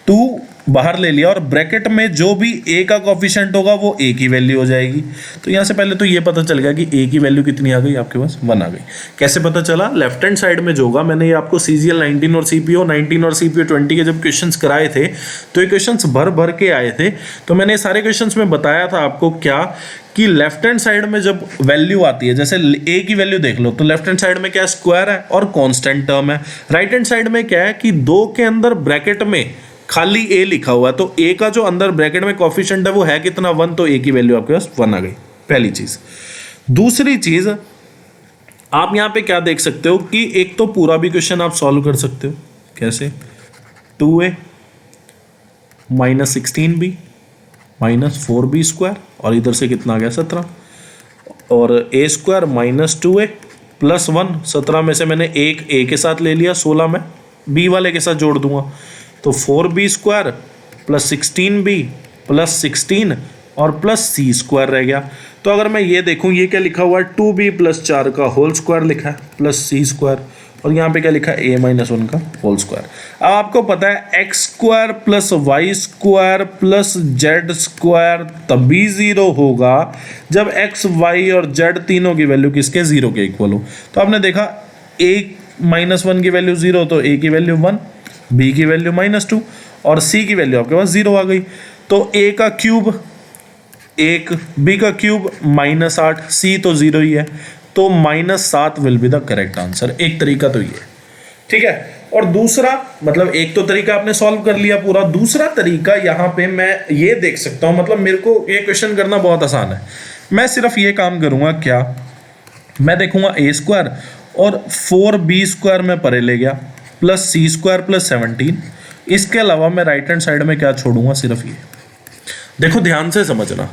2 बाहर ले लिया और ब्रैकेट में जो भी a का कोफिशिएंट होगा वो a की वैल्यू हो जाएगी। तो यहाँ से पहले तो ये पता चल गया कि a की वैल्यू कितनी आ गई, आपके पास 1 आ गई। कैसे पता चला, लेफ्ट हैंड साइड में जो होगा, मैंने ये आपको CGL 19 और CPO 19 और CPO 20 के जब क्वेश्चंस कराए थे तो ये क्वेश्चंस भर के आए थे। तो मैंने सारे क्वेश्चंस में बताया था आपको क्या कि लेफ्ट हैंड साइड में जब वैल्यू आती है, जैसे a की वैल्यू देख लो तो लेफ्ट हैंड साइड में क्या है, स्क्वायर है और कांस्टेंट टर्म है। राइट हैंड साइड में क्या है कि 2 के अंदर ब्रैकेट में खाली a लिखा हुआ है, तो a का जो अंदर ब्रैकेट में कोफिशिएंट है वो है कितना, 1, तो a की वैल्यू आपके पास 1 आ गई, पहली चीज। दूसरी चीज, आप यहां पे क्या देख सकते हो कि एक तो पूरा भी क्वेश्चन आप सॉल्व कर सकते हो। कैसे, 2a minus 16b minus 4b square, और इधर से कितना आ गया 17, और a square minus 2a plus 1, 17 में से मैंने एक a के साथ ले लिया, 16 में b वाले के साथ जोड़ दूंगा, तो 4b square plus 16b plus 16 और प्लस सी स्क्वायर रह गया। तो अगर मैं ये देखूं, ये क्या लिखा हुआ है, 2b प्लस 4 का होल स्क्वायर लिखा है प्लस सी स्क्वायर, और यहाँ पे क्या लिखा है, a माइनस 1 का होल स्क्वायर। अब आपको पता है X square plus Y square plus Z square तभी 0 होगा जब एक्स वाई और जेड तीनों की वैल्यू किसके, 0 के इक्वल हो। तो आपने देखा a माइनस 1 की वैल्यू 0, तो a की वैल्यू 1, b की वैल्यू -2 और c की वैल्यू आपके पास 0 आ गई। तो a का क्यूब 1, b का क्यूब -8, c तो 0 ही है, तो -7 will be the correct answer. एक तरीका तो ये, ठीक है। और दूसरा, मतलब एक तो तरीका आपने सॉल्व कर लिया पूरा, दूसरा तरीका यहाँ पे मैं ये देख सकता हूँ, मतलब मेरे को ये क्वेश्चन करना बहुत आसान है। मैं सिर्फ ये काम करूँगा, क्या मैं देखूंगा a स्क्वायर और 4b स्क्वायर में परे ले गया प्लस सी स्क्वायर प्लस 17। इसके अलावा मैं राइट हैंड साइड में क्या छोड़ूंगा, सिर्फ ये। देखो ध्यान से समझना,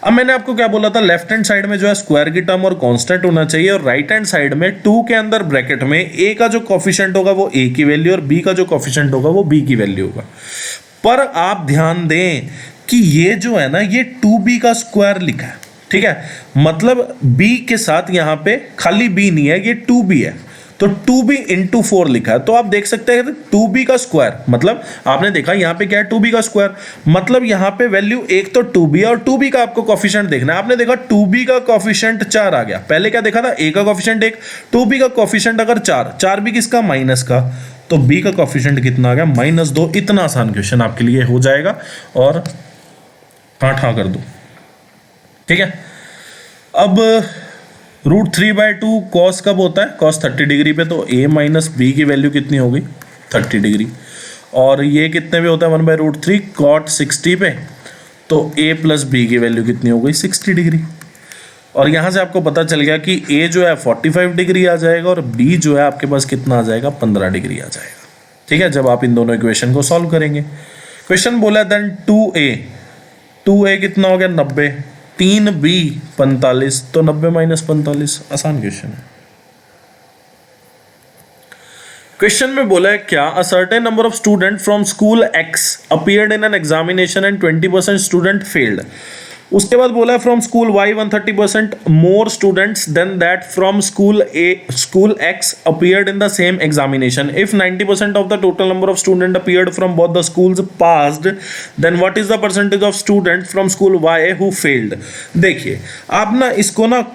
अब मैंने आपको क्या बोला था, लेफ्ट हैंड साइड में जो है स्क्वायर की टर्म और कांस्टेंट होना चाहिए, और राइट हैंड साइड में 2 के अंदर ब्रैकेट में a का जो कोफिशिएंट होगा वो a की वैल्यू और b का जो कोफिशिएंट होगा वो b की वैल्यू होगा। पर आप ध्यान दें कि ये जो है ना, ये 2b का स्क्वायर लिखा है, ठीक है, मतलब b के साथ यहाँ पे खाली b नहीं है, ये 2b है, तो 2b इंटू 4 लिखा है। तो आप देख सकते हैं 2b का स्क्वायर, मतलब आपने देखा यहाँ पे क्या है, 2b का स्क्वायर, मतलब यहाँ पे वैल्यू एक तो 2b है और 2b का आपको कोफिशिएंट देखना है। आपने देखा 2b का कोफिशिएंट 4 आ गया, पहले क्या देखा था, a का कोफिशिएंट 1, 2b का कोफिशिएंट अगर 4, 4 भी किसका, माइनस का, तो b का कोफिशिएंट कितना आ गया, -2। इतना आसान क्वेश्चन आपके लिए हो जाएगा, और हाँ कर दो, ठीक है। अब √3/2 कॉस कब होता है, कॉस 30 डिग्री पे, तो a माइनस बी की वैल्यू कितनी हो गई, 30 डिग्री, और ये कितने पे होता है, 1/√3 कॉट 60 पे, तो a प्लस बी की वैल्यू कितनी हो गई, 60 डिग्री। और यहाँ से आपको पता चल गया कि a जो है 45 डिग्री आ जाएगा और b जो है आपके पास कितना आ जाएगा, 15 डिग्री आ जाएगा, ठीक है, जब आप इन दोनों इक्वेशन को सॉल्व करेंगे। क्वेश्चन बोला देन 2a कितना हो गया, 90, 3b 45, तो 90 माइनस 45, आसान क्वेश्चन है। क्वेश्चन में बोला है क्या, a certain number of student from school X appeared in an examination and 20% student failed. उसके बाद बोला है from school Y 130% more students than that from school X appeared in the same examination. If 90% of the total number of student appeared from both the schools passed, then what is the percentage of student from school Y who failed. देखिए आप ना इसको ना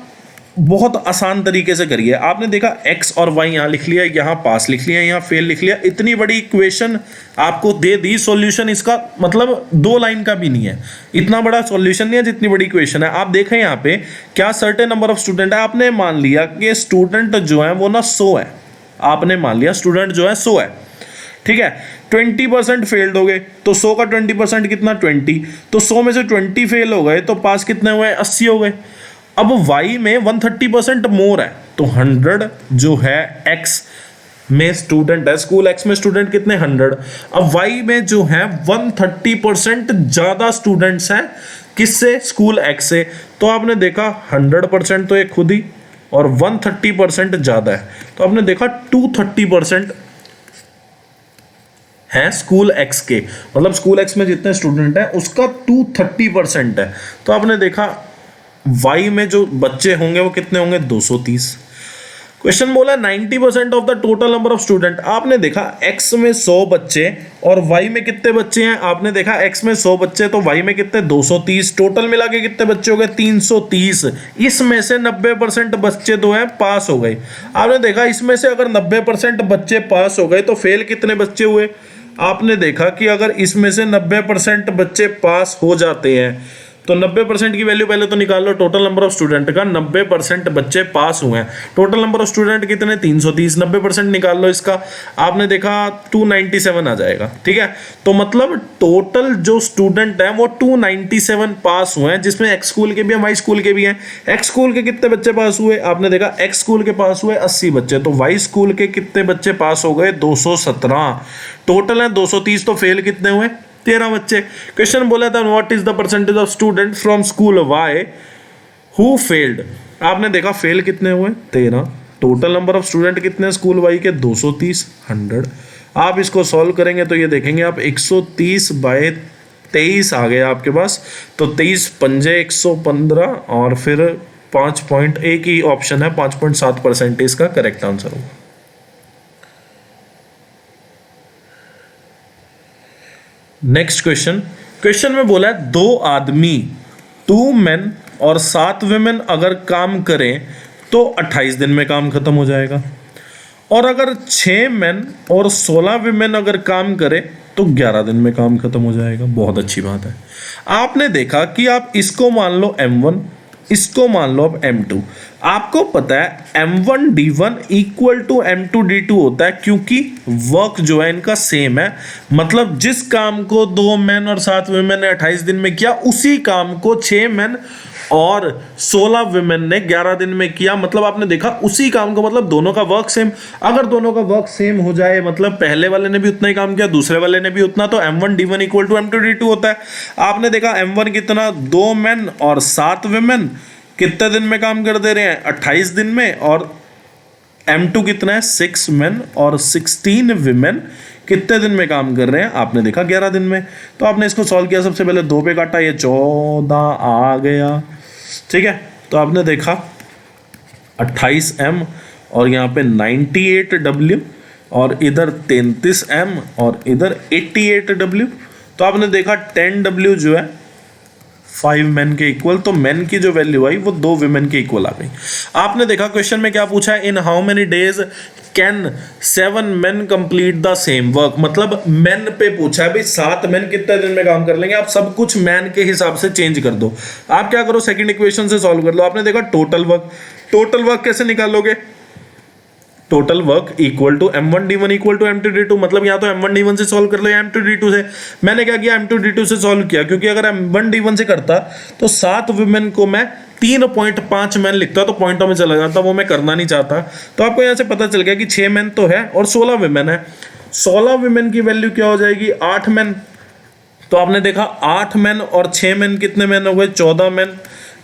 बहुत आसान तरीके से करिए। आपने देखा x और y यहाँ लिख लिया, यहाँ पास लिख लिया, यहाँ फेल लिख लिया, इतनी बड़ी इक्वेशन आपको दे दी, सॉल्यूशन इसका मतलब 2 लाइन का भी नहीं है, इतना बड़ा सॉल्यूशन नहीं है जितनी बड़ी इक्वेशन है। आप देखें यहाँ पे क्या सर्टेन नंबर ऑफ स्टूडेंट है, आपने मान लिया कि स्टूडेंट जो है वो ना 100 है, आपने मान लिया स्टूडेंट जो है 100 है, ठीक है। 20% फेल्ड हो गए, तो 100 का 20% कितना, 20, तो 100 में से 20 फेल हो गए, तो पास कितने हुए, 80 हो गए। अब y में 130% मोर है, तो 100 जो है x में स्टूडेंट है, स्कूल x में स्टूडेंट कितने, 100। अब y में जो है 130% ज्यादा स्टूडेंट्स हैं, किससे, स्कूल x से। तो आपने देखा 100% तो एक खुद ही, और 130% ज्यादा है, तो आपने देखा 230% है स्कूल x के, मतलब स्कूल x में जितने स्टूडेंट हैं उसका 230% है। तो आपने देखा y में जो बच्चे होंगे वो कितने होंगे, 230। क्वेश्चन बोला 90% of the total number of student. आपने देखा x में 100 बच्चे और y में कितने बच्चे हैं, आपने देखा x में 100 बच्चे तो y में कितने, 230, टोटल मिला के कितने बच्चे हो गए, 330। इसमें से 90% बच्चे जो हैं पास हो गए। आपने देखा इसमें से अगर 90% बच्चे पास हो गए तो फेल कितने बच्चे हुए। आपने देखा कि अगर इसमें से 90% बच्चे पास हो जाते हैं तो 90% की वैल्यू पहले तो निकाल लो, टोटल नंबर ऑफ स्टूडेंट का 90% बच्चे पास हुए हैं। टोटल नंबर ऑफ स्टूडेंट कितने, 330, 90% निकाल लो इसका, आपने देखा 297 आ जाएगा, ठीक है। तो मतलब टोटल जो स्टूडेंट है वो 297 पास हुए हैं, जिसमें एक्स स्कूल के भी हैं, वाई स्कूल के भी हैं। एक्स स्कूल के कितने बच्चे पास हुए, आपने देखा एक्स स्कूल के पास हुए 80 बच्चे, तो वाई स्कूल के कितने बच्चे पास हो गए, 217। टोटल है 230, तो फेल कितने हुए, 13 बच्चे। क्वेश्चन बोला था what is the percentage of student from school Y who failed. आपने देखा फेल कितने हुए, 13। टोटल नंबर ऑफ स्टूडेंट कितने स्कूल वाई के, 230, 100। आप इसको सॉल्व करेंगे तो ये देखेंगे आप 130/13 23 आ गया आपके पास। तो 23 पंजे 115 और फिर 5 पॉइंट, एक ही ऑप्शन है 5.7% इसका करेक्ट आंसर होगा। नेक्स्ट क्वेश्चन में बोला है 2 आदमी 2 मेन और 7 वुमेन अगर काम करें तो 28 दिन में काम खत्म हो जाएगा, और अगर 6 मेन और 16 वुमेन अगर काम करें तो 11 दिन में काम खत्म हो जाएगा। बहुत अच्छी बात है। आपने देखा कि आप इसको मान लो M1, इसको मान लो अब M2। आपको पता है M1D1 इक्वल टू M2D2 होता है, क्योंकि वर्क जो है इनका सेम है। मतलब जिस काम को 2 मेन और 7 वुमेन ने 28 दिन में किया, उसी काम को 6 मेन और 16 वुमेन ने 11 दिन में किया। मतलब आपने देखा उसी काम को, मतलब दोनों का वर्क सेम। अगर दोनों का वर्क सेम हो जाए, मतलब पहले वाले ने भी उतना ही काम किया, दूसरे वाले ने भी उतना, तो M1D1 इक्वल टू M2D2 होता है। आपने देखा M1 कितना, 2 मेन और 7 वुमेन कितने दिन में काम कर दे रहे हैं, 28 दिन में। और M2 कितना है, 6 मेन और 16 वुमेन कितने दिन में काम कर रहे हैं, आपने देखा 11 दिन में। तो आपने इसको सॉल्व किया, सबसे पहले 2 पे काटा, ये 14 आ गया। ठीक है, तो आपने देखा 28M और यहाँ पे 98W और इधर 33M और इधर 88W। तो आपने देखा 10W जो है 5 मेन के इक्वल, तो मेन की जो वैल्यू आई वो 2 वुमेन के इक्वल आ गई। आपने देखा क्वेश्चन में क्या पूछा है, in how many days can 7 main complete the same work. मतलब मेन पे पूछा है भाई 7 मेन कितने दिन में काम कर लेंगे। आप सब कुछ मैन के हिसाब से चेंज कर दो। आप क्या करो, सेकंड इक्वेशन से सॉल्व कर लो। आपने देखा टोटल वर्क कैसे निकालोगे, total work equal to M1D1 equal to M2D2। मतलब या तो M1D1 से सॉल्व कर लो या M2D2 से। मैंने क्या किया, M2D2 से सॉल्व किया, क्योंकि अगर M1D1 से करता तो 7 वुमेन को मैं 3.5 मैन लिखता तो पॉइंटों में चला जाता, वो मैं करना नहीं चाहता। तो आपको यहाँ से पता चल गया कि 6 मैन तो है और 16 वुमेन है। 16 वुमेन की वैल्यू क्या हो जाएगी, 8 मैन। तो आपने देखा 8 मैन और 6 मैन कितने मैन हो गए, 14 मैन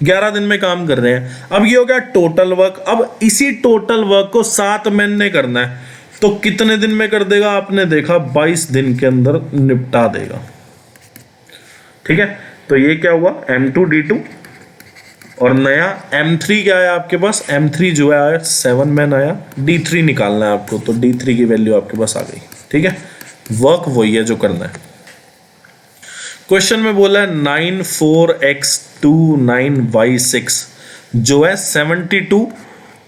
11 दिन में काम कर रहे हैं। अब ये हो गया टोटल वर्क। अब इसी टोटल वर्क को 7 मैन ने करना है, तो कितने दिन में कर देगा, आपने देखा 22 दिन के अंदर निपटा देगा। ठीक है, तो ये क्या हुआ, M2D2 और नया M3 क्या आया आपके पास, M3 जो है 7 मैन आया। D3 निकालना है आपको, तो D3 की वैल्यू आपके पास आ गई। ठीक है, वर्क वही है जो करना है। क्वेश्चन में बोला है 94x29y6 जो है 72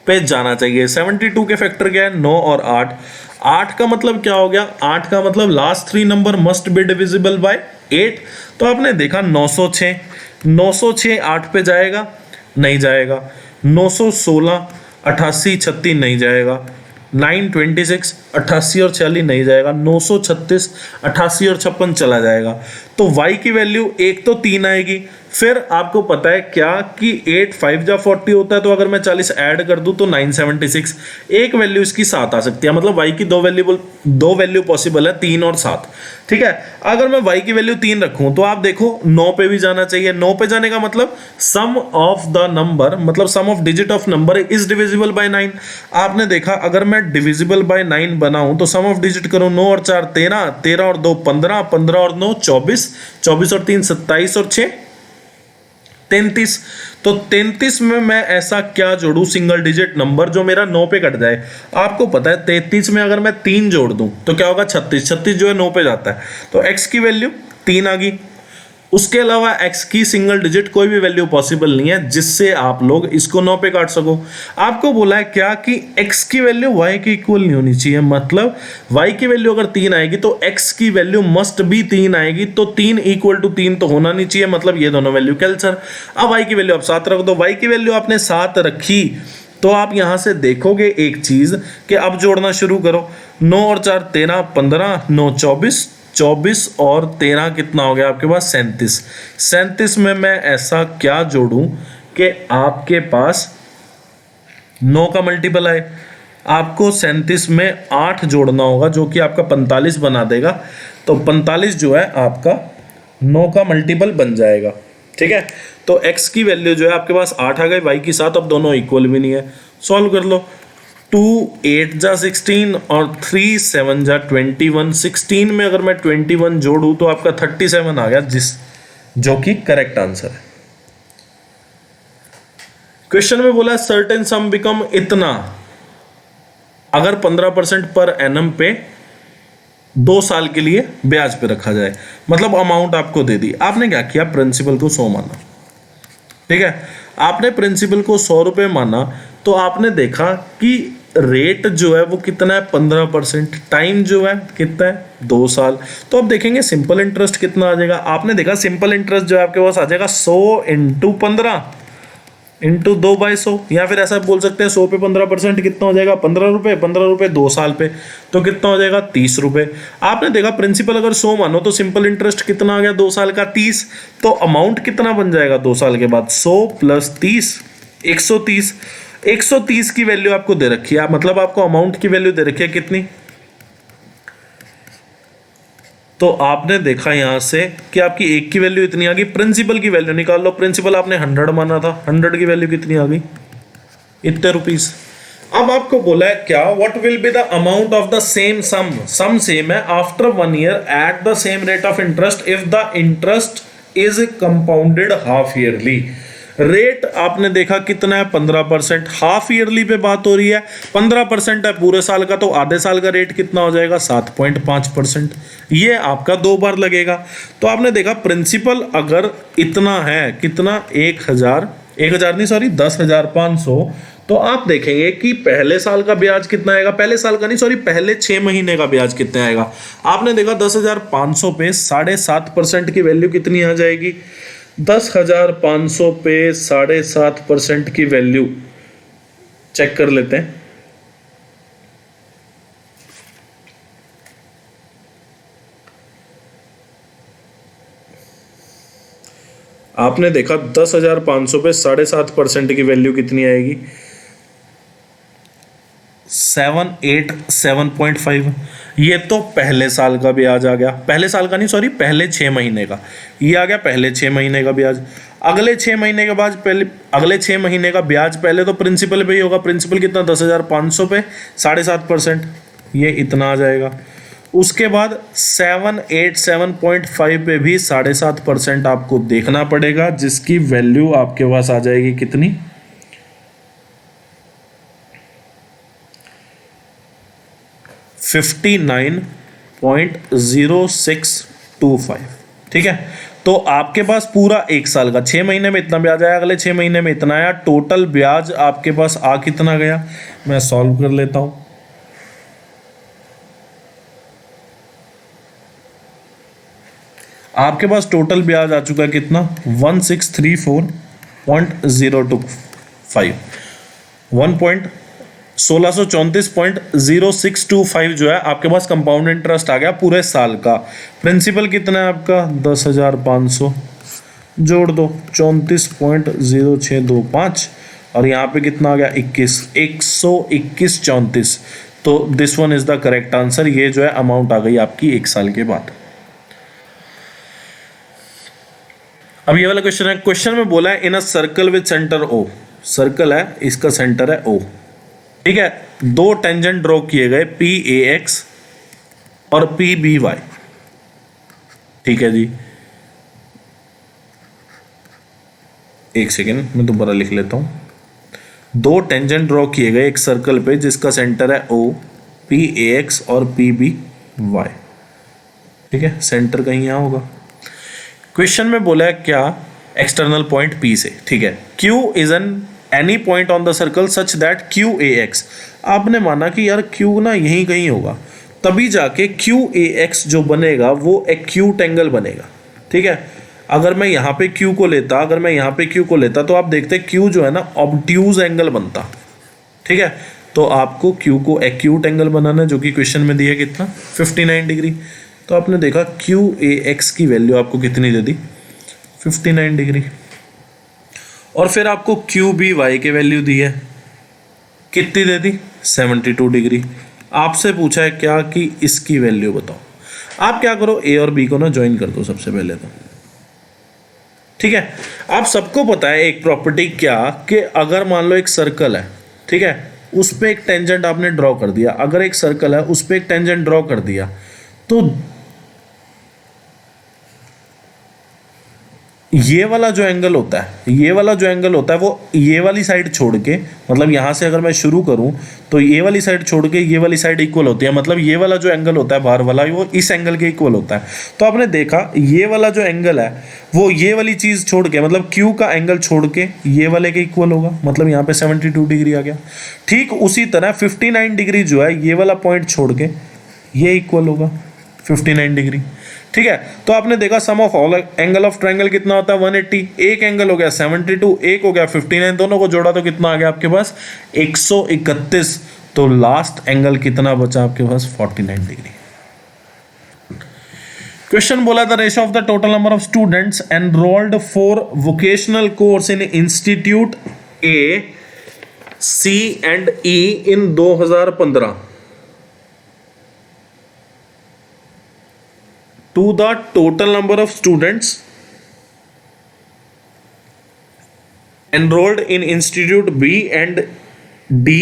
पे जाना चाहिए। 72 के फैक्टर क्या है, 9 और 8। 8 का मतलब क्या हो गया, 8 का मतलब last 3 number must be divisible by 8। तो आपने देखा 906 8 पे जाएगा, नहीं जाएगा। 916 88 36 नहीं जाएगा। 926 88 और 46 नहीं जाएगा। 936 88 और 56 चला जाएगा। तो y की वैल्यू एक तो 3 आएगी। फिर आपको पता है क्या कि 8 5 जा 40 होता है, तो अगर मैं 40 ऐड कर दूं तो 976। एक वैल्यू इसकी 7 आ सकती है। मतलब y की दो वैल्यू पॉसिबल है, 3 और 7। ठीक है, अगर मैं y की वैल्यू 3 रखूं तो आप देखो 9 पे भी जाना चाहिए। 9 पे जाने का मतलब सम ऑफ द नंबर, मतलब sum of digit of number is divisible by 9। आपने देखा अगर मैं डिविजिबल बाय 9 बनाऊं तो सम ऑफ डिजिट करूं, 9 और 4 13, 13 और 2 15, 15 और 9 24, 24 और 3 27 और 6 33। तो 33 में मैं ऐसा क्या जोड़ूं सिंगल डिजिट नंबर जो मेरा 9 पे कट जाए। आपको पता है 33 में अगर मैं 3 जोड़ दूं तो क्या होगा, 36। 36 जो है 9 पे जाता है, तो x की वैल्यू 3 आ गई। उसके अलावा x की सिंगल डिजिट कोई भी वैल्यू पॉसिबल नहीं है जिससे आप लोग इसको 9 पे काट सको। आपको बोला है क्या कि x की वैल्यू y के इक्वल नहीं होनी चाहिए। मतलब y की वैल्यू अगर 3 आएगी तो x की वैल्यू मस्ट भी 3 आएगी। तो 3 इक्वल टू 3 तो होना नहीं चाहिए, मतलब ये दोनों वैल्यू कैंसिल। अब y की वैल्यू आप 7 रख दो। y की वैल्यू आपने 7 रखी तो आप यहां से देखोगे एक चीज कि अब जोड़ना शुरू करो। 9 और 4 13, 15, 9 24, 24 और 13 कितना हो गया आपके पास, 37। 37 में मैं ऐसा क्या जोड़ूं कि आपके पास 9 का मल्टीपल आए। आपको 37 में 8 जोड़ना होगा जो कि आपका 45 बना देगा। तो 45 जो है आपका 9 का मल्टीपल बन जाएगा। ठीक है, तो x की वैल्यू जो है आपके पास 8 आ गई, y की 7। अब दोनों इक्वल भी नहीं है, सॉल्व कर लो। 2 8 जा 16 और 3 7 जा 21। 16 में अगर मैं 21 जोड़ू तो आपका 37 आ गया, जो कि करेक्ट आंसर है। क्वेश्चन में बोला सर्टेन सम बिकम इतना अगर 15% पर एनम पे 2 साल के लिए ब्याज पे रखा जाए। मतलब अमाउंट आपको दे दी, आपने क्या किया, प्रिंसिपल को 100 माना। ठीक है, आपने प्रिंसिपल को 100 रुपए माना तो आपने देखा कि रेट जो है वो कितना है, 15%। टाइम जो है कितना है, 2 साल। तो अब देखेंगे सिंपल इंटरेस्ट कितना आ जाएगा। आपने देखा सिंपल इंटरेस्ट जो है आपके पास आ जाएगा 100 इंटू 15 इंटू 2/100, या फिर ऐसा बोल सकते हैं 100 पे 15% कितना हो जाएगा, 15 रुपए। 15 रुपए 2 साल पे तो कितना हो जाएगा, 30 रुपए। आपने देखा प्रिंसिपल अगर 100 मानो तो सिंपल इंटरेस्ट कितना आ गया, 2 साल का 30। तो अमाउंट कितना बन जाएगा 2 साल के बाद, 100 + 30 130। 130 की वैल्यू आपको दे रखी है, मतलब आपको अमाउंट की वैल्यू दे रखी है कितनी। तो आपने देखा यहां से कि आपकी एक की वैल्यू इतनी आ गई, प्रिंसिपल की वैल्यू निकाल लो। प्रिंसिपल आपने 100 माना था, 100 की वैल्यू कितनी आ गई, इतने रुपीस। अब आपको बोला है क्या, what will be the amount of the same sum same है after 1 year at the same rate of interest if the interest is compounded half yearly. Rate आपने देखा कितना है, 15%। हाफ ईयरली पे बात हो रही है, 15% है पूरे साल का, तो आधे साल का रेट कितना हो जाएगा, 7.5%। ये आपका 2 बार लगेगा। तो आपने देखा प्रिंसिपल अगर इतना है, कितना, 1000 नहीं सॉरी 10,500, तो आप देखेंगे कि पहले साल का ब्याज कितना आएगा, पहले साल का नहीं सॉरी पहले 6 महीने का ब्याज कितना आएगा। आपने देखा 10,500 पे 7.5% की वैल्यू कितनी आ जाएगी, 10,500 पे 7.5% की वैल्यू चेक कर लेते हैं। आपने देखा 10,500 पे 7.5% की वैल्यू कितनी आएगी, 787.5। ये तो पहले साल का ब्याज आ गया, पहले साल का नहीं सॉरी पहले 6 महीने का, ये आ गया पहले 6 महीने का ब्याज। अगले 6 महीने के बाद पहले अगले 6 महीने का ब्याज पहले तो प्रिंसिपल पे ही होगा। प्रिंसिपल कितना, 10,500 पे 7.5%, ये इतना आ जाएगा। उसके बाद 787.5 पे भी 7.5% आपको देखना पड़ेगा, जिसकी वैल्यू आपके पास आ जाएगी कितनी, 59.0625। ठीक है, तो आपके पास पूरा 1 साल का 6 महीने में इतना ब्याज आया, अगले 6 महीने में इतना आया, टोटल ब्याज आपके पास आ कितना गया, मैं सॉल्व कर लेता हूं। आपके पास टोटल ब्याज आ चुका है कितना, 1634.025 1634.0625 जो है आपके पास कंपाउंड इंटरेस्ट आ गया पूरे साल का। प्रिंसिपल कितना है आपका, 10,500 जोड़ दो 34.0625 और यहाँ पे कितना आ गया, 121.34। तो this one is the correct answer. ये जो है अमाउंट आ गई आपकी 1 साल के बाद। अब ये वाला क्वेश्चन है, क्वेश्चन में बोला है in a circle with centre O, circle है इसका सेंटर है ओ। ठीक है, 2 टेंजेंट ड्रॉ किए गए PAX और PBY। ठीक है जी, एक सेकेंड मैं दोबारा लिख लेता हूं। 2 टेंजेंट ड्रॉ किए गए एक सर्कल पे जिसका सेंटर है O, PAX और PBY। ठीक है, सेंटर कहीं यहां होगा। क्वेश्चन में बोला है क्या, एक्सटर्नल पॉइंट P से। ठीक है, Q is an any point on the circle such that QAX। आपने माना कि यार Q ना यहीं कहीं होगा, तभी जाके QAX जो बनेगा वो एक्यूट एंगल बनेगा। ठीक है, अगर मैं यहाँ पे Q को लेता, अगर मैं यहाँ पे Q को लेता तो आप देखते Q जो है ना ऑब्ट्यूज एंगल बनता। ठीक है, तो आपको Q को एक्यूट एंगल बनाना, जो कि क्वेश्चन में दिया कितना, 59 डिग्री। तो आपने देखा QAX की वैल्यू आपको कितनी दे दी, 59 डिग्री। और फिर आपको QBY की वैल्यू दी है, कितनी दे दी, 72 डिग्री। आपसे पूछा है क्या कि इसकी वैल्यू बताओ। आप क्या करो, A और B को ना ज्वाइन कर दो सबसे पहले तो। ठीक है, आप सबको पता है एक प्रॉपर्टी क्या, कि अगर मान लो एक सर्कल है, ठीक है, उस पे एक टेंजेंट आपने ड्रॉ कर दिया, अगर एक सर्कल है उस पे एक टेंजेंट ड्रॉ कर दिया, तो ये वाला जो एंगल होता है, ये वाला जो एंगल होता है वो ये वाली साइड छोड़ के, मतलब यहाँ से अगर मैं शुरू करूँ तो ये वाली साइड छोड़ के ये वाली साइड इक्वल होती है, मतलब ये वाला जो एंगल होता है बाहर वाला वो इस एंगल के इक्वल होता है। तो आपने देखा ये वाला जो एंगल है वो ये वाली चीज़ छोड़ के, मतलब Q का एंगल छोड़ के ये वाले के इक्वल होगा, मतलब यहाँ पे 72 डिग्री आ गया। ठीक उसी तरह 59 डिग्री जो है ये वाला पॉइंट छोड़ के ये इक्वल होगा 59 डिग्री। ठीक है, तो आपने देखा sum of all angle of triangle कितना होता है 180, एक एंगल हो गया 72, एक हो गया 59, दोनों को जोड़ा तो कितना आ गया आपके पास 131। तो लास्ट एंगल कितना बचा आपके पास 49 डिग्री। क्वेश्चन बोला the ratio of the total number of students enrolled for vocational course in institute A, C and E in 2015 to the total number of students enrolled in institute B and D।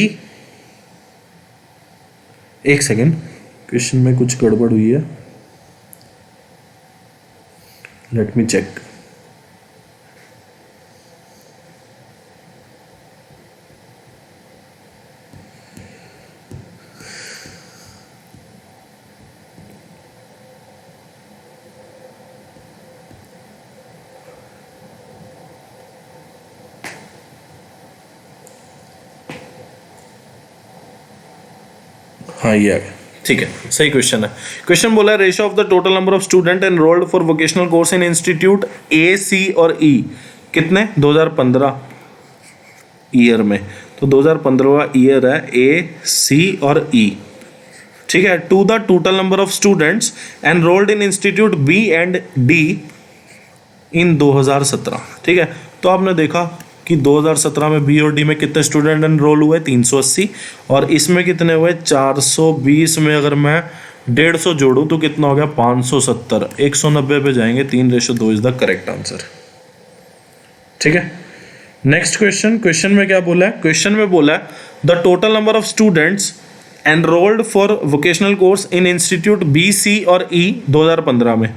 एक second, question में कुछ गड़बड़ हुई है, let me check. हाँ ये आ गया, ठीक है, सही क्वेश्चन है। क्वेश्चन बोला ratio of the total number of student enrolled for vocational course in institute A, C और ई कितने 2015 ईयर में, तो 2015 ईयर है ए, सी और ई। ठीक है, to the total number of students enrolled in institute B and D in 2017। ठीक है, तो आपने देखा कि 2017 में बी और डी में कितने स्टूडेंट एनरोल हुए 380, और इसमें कितने हुए 420 में अगर मैं 150 जोड़ूं तो कितना हो गया 570, 190 पे जाएंगे, 3:2 इज द करेक्ट आंसर। ठीक है, नेक्स्ट क्वेश्चन। क्वेश्चन में क्या बोला है, क्वेश्चन में बोला है the total number of students enrolled for vocational course in institute B, C और ई 2015 में,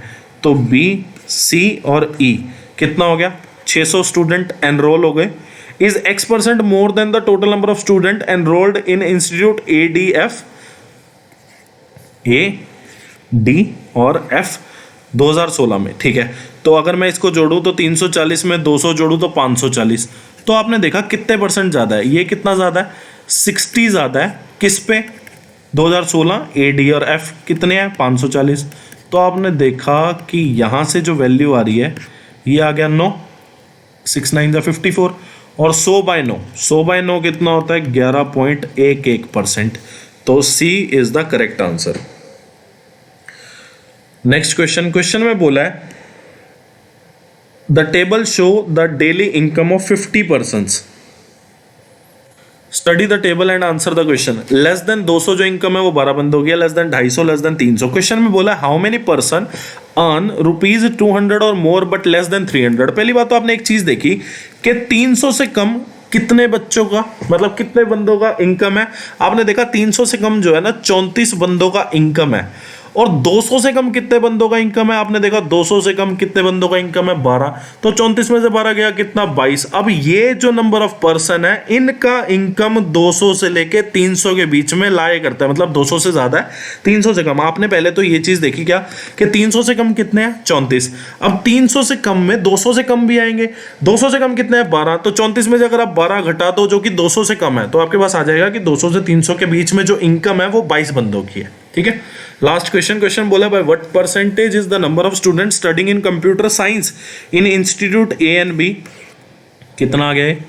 तो बी, सी और ई कितना हो गया 600 स्टूडेंट एनरोल हो गए। Is X% more than the total number of student enrolled in institute A, D, F, A, D और एफ 2016 में। ठीक है, तो अगर मैं इसको जोड़ूं तो 340 में 200 जोड़ूं तो 540, तो आपने देखा कितने परसेंट ज्यादा है, ये कितना ज्यादा है 60 ज्यादा है, किस पे 2016 ए, डी और एफ कितने हैं 540। तो आपने देखा कि यहां से जो वैल्यू आ रही है ये आ गया 9, 6 9 54, और 100/9 कितना होता है 11.11%। तो C is the correct answer. Next question. Question में बोला है the table show the daily income of 50 persons, study the table and answer the question. Less than 200 जो इनकम है वो 12 बंद हो गया, less than 250, less than 300। Question में बोला हाउ मेनी पर्सन अर्न ₹200 और मोर बट लेस देन 300। पहली बात तो आपने एक चीज देखी कि 300 से कम कितने बच्चों का, मतलब कितने बंदों का इनकम है। आपने देखा 300 से कम जो है ना 34 बंदों का इनकम है, और 200 से कम कितने बंदों का इनकम है, आपने देखा 200 से कम कितने बंदों का इनकम है 12, तो 34 में से 12 गया कितना 22। अब ये जो नंबर ऑफ पर्सन है इनका इनकम 200 से लेके 300 के बीच में लाया करता है, मतलब 200 से ज्यादा है 300 से कम। आपने पहले तो ये चीज देखी क्या कि 300 से कम कितने हैं 34, अब 300 से कम में 200 से कम भी आएंगे, 200 से कम कितने हैं 12, तो 34 में से अगर आप 12 घटा दो जो कि 200 से कम है तो आपके पास आ जाएगा कि 200 से 300 के बीच में जो इनकम है वो 22 बंदों की है। ठीक है, लास्ट क्वेश्चन। क्वेश्चन बोला by what percentage is the number of students studying in computer science in institute A and B, कितना आ गया है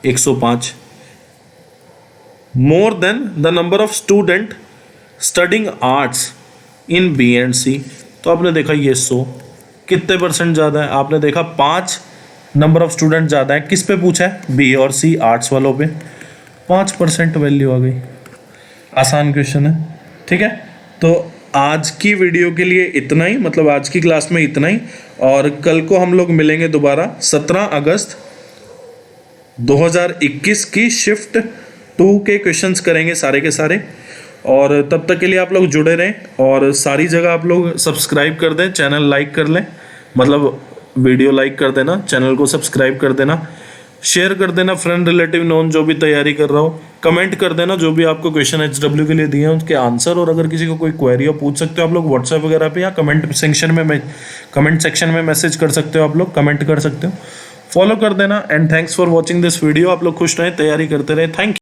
105, more than the number of student studying arts in B and C, तो आपने देखा ये 100, कितने परसेंट ज्यादा है, आपने देखा 5 नंबर ऑफ स्टूडेंट ज्यादा है, किस पे पूछा है बी और सी आर्ट्स वालों पे, 5% वैल्यू आ गई। आसान क्वेश्चन है। ठीक है, तो आज की वीडियो के लिए इतना ही, मतलब आज की क्लास में इतना ही, और कल को हम लोग मिलेंगे दोबारा 17 अगस्त 2021 की शिफ्ट 2 के क्वेश्चंस करेंगे सारे के सारे। और तब तक के लिए आप लोग जुड़े रहें और सारी जगह आप लोग सब्सक्राइब कर दें, चैनल लाइक कर लें, मतलब वीडियो लाइक कर देना, चैनल को सब्सक्राइब कर देना, शेयर कर देना फ्रेंड रिलेटिव नॉन जो भी तैयारी कर रहा हो, कमेंट कर देना जो भी आपको क्वेश्चन HW के लिए दिए हैं उसके आंसर। और अगर किसी को कोई क्वेरी हो पूछ सकते हो आप लोग व्हाट्सएप वगैरह पे, या कमेंट सेक्शन में मैसेज कर सकते हो, आप लोग कमेंट कर सकते हो। फॉलो कर देना and thanks for watching this video. आप लोग खुश रहें, तैयारी करते रहें। Thank you.